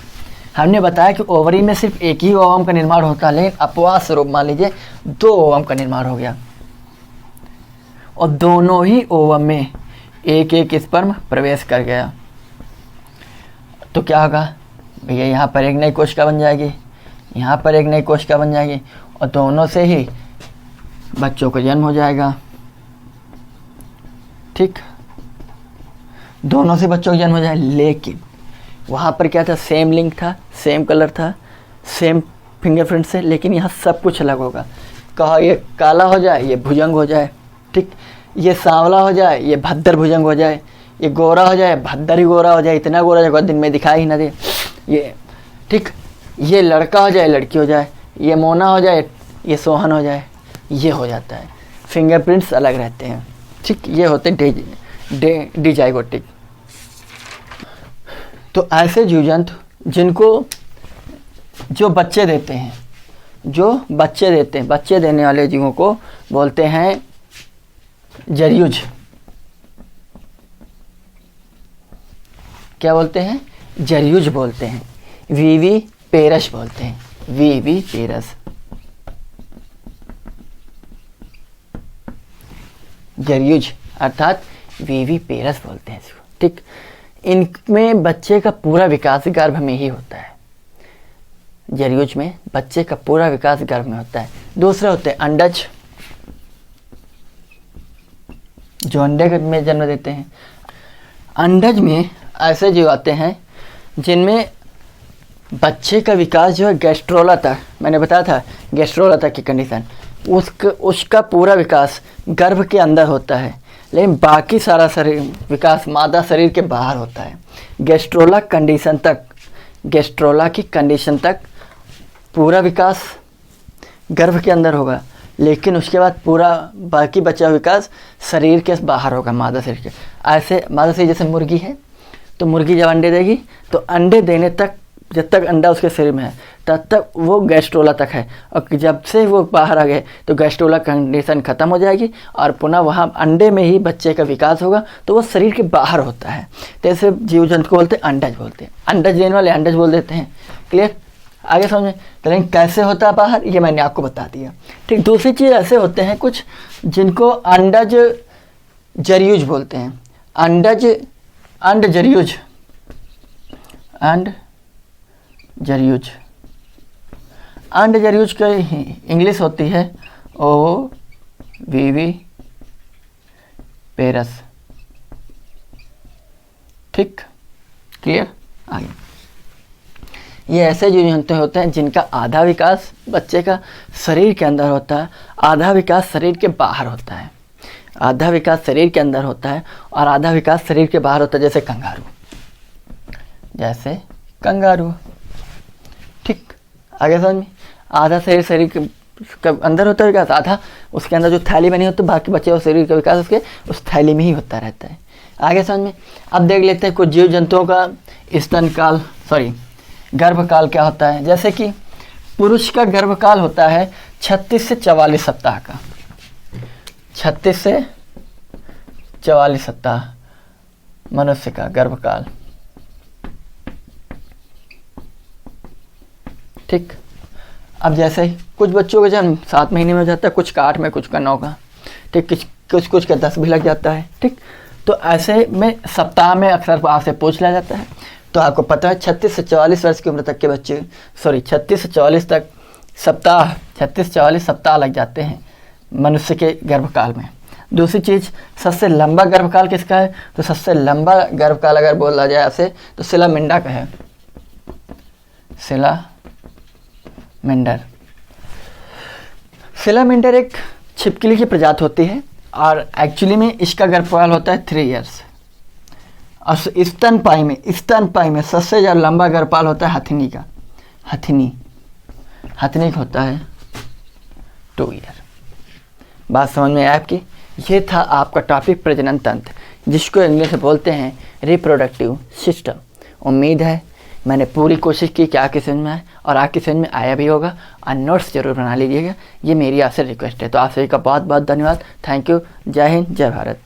हमने बताया कि ओवरी में सिर्फ एक ही ओवम का निर्माण होता है, लेकिन अपवाद स्वरूप मान लीजिए 2 ओवम का निर्माण हो गया और दोनों ही ओवम में एक एक स्पर्म प्रवेश कर गया, तो क्या होगा भैया, यहाँ पर एक नई कोशिका बन जाएगी, यहाँ पर एक नई कोशिका बन जाएगी और दोनों से ही बच्चों का जन्म हो जाएगा। ठीक, दोनों से बच्चों का जन्म हो जाए, लेकिन वहाँ पर क्या था, सेम लिंक था, सेम कलर था, सेम फिंगरप्रिंट से, लेकिन यहाँ सब कुछ अलग होगा। कहा ये काला हो जाए, ये भुजंग हो जाए, ठीक, ये सांवला हो जाए, ये भद्दर भुजंग हो जाए, ये गोरा हो जाए, भद्दर ही गोरा हो जाए, इतना गोरा जगह दिन में दिखाई ही ना दे, ये ठीक, ये लड़का हो जाए, लड़की हो जाए, ये मोना हो जाए, ये सोहन हो जाए, ये हो जाता है। फिंगरप्रिंट्स अलग रहते हैं, ठीक, ये होते हैं डिजाइगोटिक। तो ऐसे जीव जंतु जिनको जो बच्चे देते हैं, जो बच्चे देते हैं, बच्चे देने वाले जीवों को बोलते हैं जरयुज। क्या बोलते हैं, जरयुज बोलते हैं, वीवी पेरस बोलते हैं, वीवी पेरस, जरयुज अर्थात वीवी पेरस बोलते हैं इसको, ठीक। इनमें बच्चे का पूरा विकास गर्भ में ही होता है, जरयुज में बच्चे का पूरा विकास गर्भ में होता है। दूसरे होते हैं अंडज, जो अंडे में जन्म देते हैं। अंडज में ऐसे जीव आते हैं जिनमें बच्चे का विकास जो है गैस्ट्रोला तक, मैंने बताया था गैस्ट्रोला तक की कंडीशन, उसका पूरा विकास गर्भ के अंदर होता है, लेकिन बाकी सारा शरीर विकास मादा शरीर के बाहर होता है। गैस्ट्रोला कंडीशन तक, गैस्ट्रोला की कंडीशन तक पूरा विकास गर्भ के अंदर होगा, लेकिन उसके बाद पूरा बाकी बचा विकास शरीर के बाहर होगा, मादा शरीर के। ऐसे मादा शरीर जैसे मुर्गी है, तो मुर्गी जब अंडे देगी तो अंडे देने तक, जब तक अंडा उसके शरीर में है तब तक वो गैस्ट्रोला तक है, और जब से वो बाहर आ गए तो गैस्ट्रोला कंडीशन ख़त्म हो जाएगी और पुनः वहाँ अंडे में ही बच्चे का विकास होगा, तो वो शरीर के बाहर होता है। तो ऐसे जीव जंतु को बोलते हैं अंडज, बोलते हैं अंडज देने वाले अंडज बोल देते हैं। क्लियर, आगे समझे। तो लेकिन कैसे होता है बाहर, ये मैंने आपको बता दिया, ठीक। दूसरी चीज़ ऐसे होते हैं कुछ जिनको अंडज जरयुज बोलते हैं, अंडज, अंड जरयुज, अंड जरयुज, अंड जरयुज का इंग्लिश होती है ओ वीवी पेरस, ठीक। क्लियर, आगे। ये ऐसे जीव जंतु होते हैं जिनका आधा विकास बच्चे का शरीर के अंदर होता है, आधा विकास शरीर के बाहर होता है, आधा विकास शरीर के अंदर होता है और आधा विकास शरीर के बाहर होता है, जैसे कंगारू, जैसे कंगारू, ठीक। आगे समझ में, आधा शरीर के अंदर होता है विकास, आधा उसके अंदर जो थैली बनी होती है, बाकी बचे हुए शरीर का विकास उसके उस थैली में ही होता रहता है। आगे समझ में। अब देख लेते हैं कुछ जीव जंतुओं का स्तनकाल, गर्भकाल क्या होता है। जैसे कि पुरुष का गर्भकाल होता है 36 से 44 सप्ताह का, 36 से 44 सप्ताह मनुष्य का गर्भकाल, ठीक। अब जैसे कुछ बच्चों का जन्म 7 महीने में हो जाता है, कुछ का 8 में, कुछ का 9 का, ठीक, कुछ का 10 भी लग जाता है, ठीक। तो ऐसे में सप्ताह में अक्सर आपसे पूछ लिया जाता है। तो आपको पता है 36 से 44 वर्ष की उम्र तक के बच्चे, 36 से 44 तक सप्ताह, 36 से 44 सप्ताह लग जाते हैं मनुष्य के गर्भकाल में। दूसरी चीज़, सबसे लंबा गर्भकाल किसका है, तो सबसे लंबा गर्भकाल अगर बोला जाए आपसे तो सिलामेंडा का है, सिलामेंडर। सिलामेंडर एक छिपकली की प्रजाति होती है और एक्चुअली में इसका गर्भकाल होता है 3 इयर्स और स्तनपाई में सबसे ज़्यादा लंबा गर्भपाल होता है हथिनी का। हथिनी का होता है 2 ईयर। बात समझ में आया आपकी? ये था आपका टॉपिक प्रजनन तंत्र, जिसको इंग्लिश में बोलते हैं रिप्रोडक्टिव सिस्टम। उम्मीद है मैंने पूरी कोशिश की कि आपकी समझ में आए, और आपकी समझ में आया भी होगा। और नोट्स जरूर बना लीजिएगा, ये मेरी आपसे रिक्वेस्ट है। तो आप सभी का बहुत बहुत धन्यवाद। Thank you. जय हिंद, जय भारत।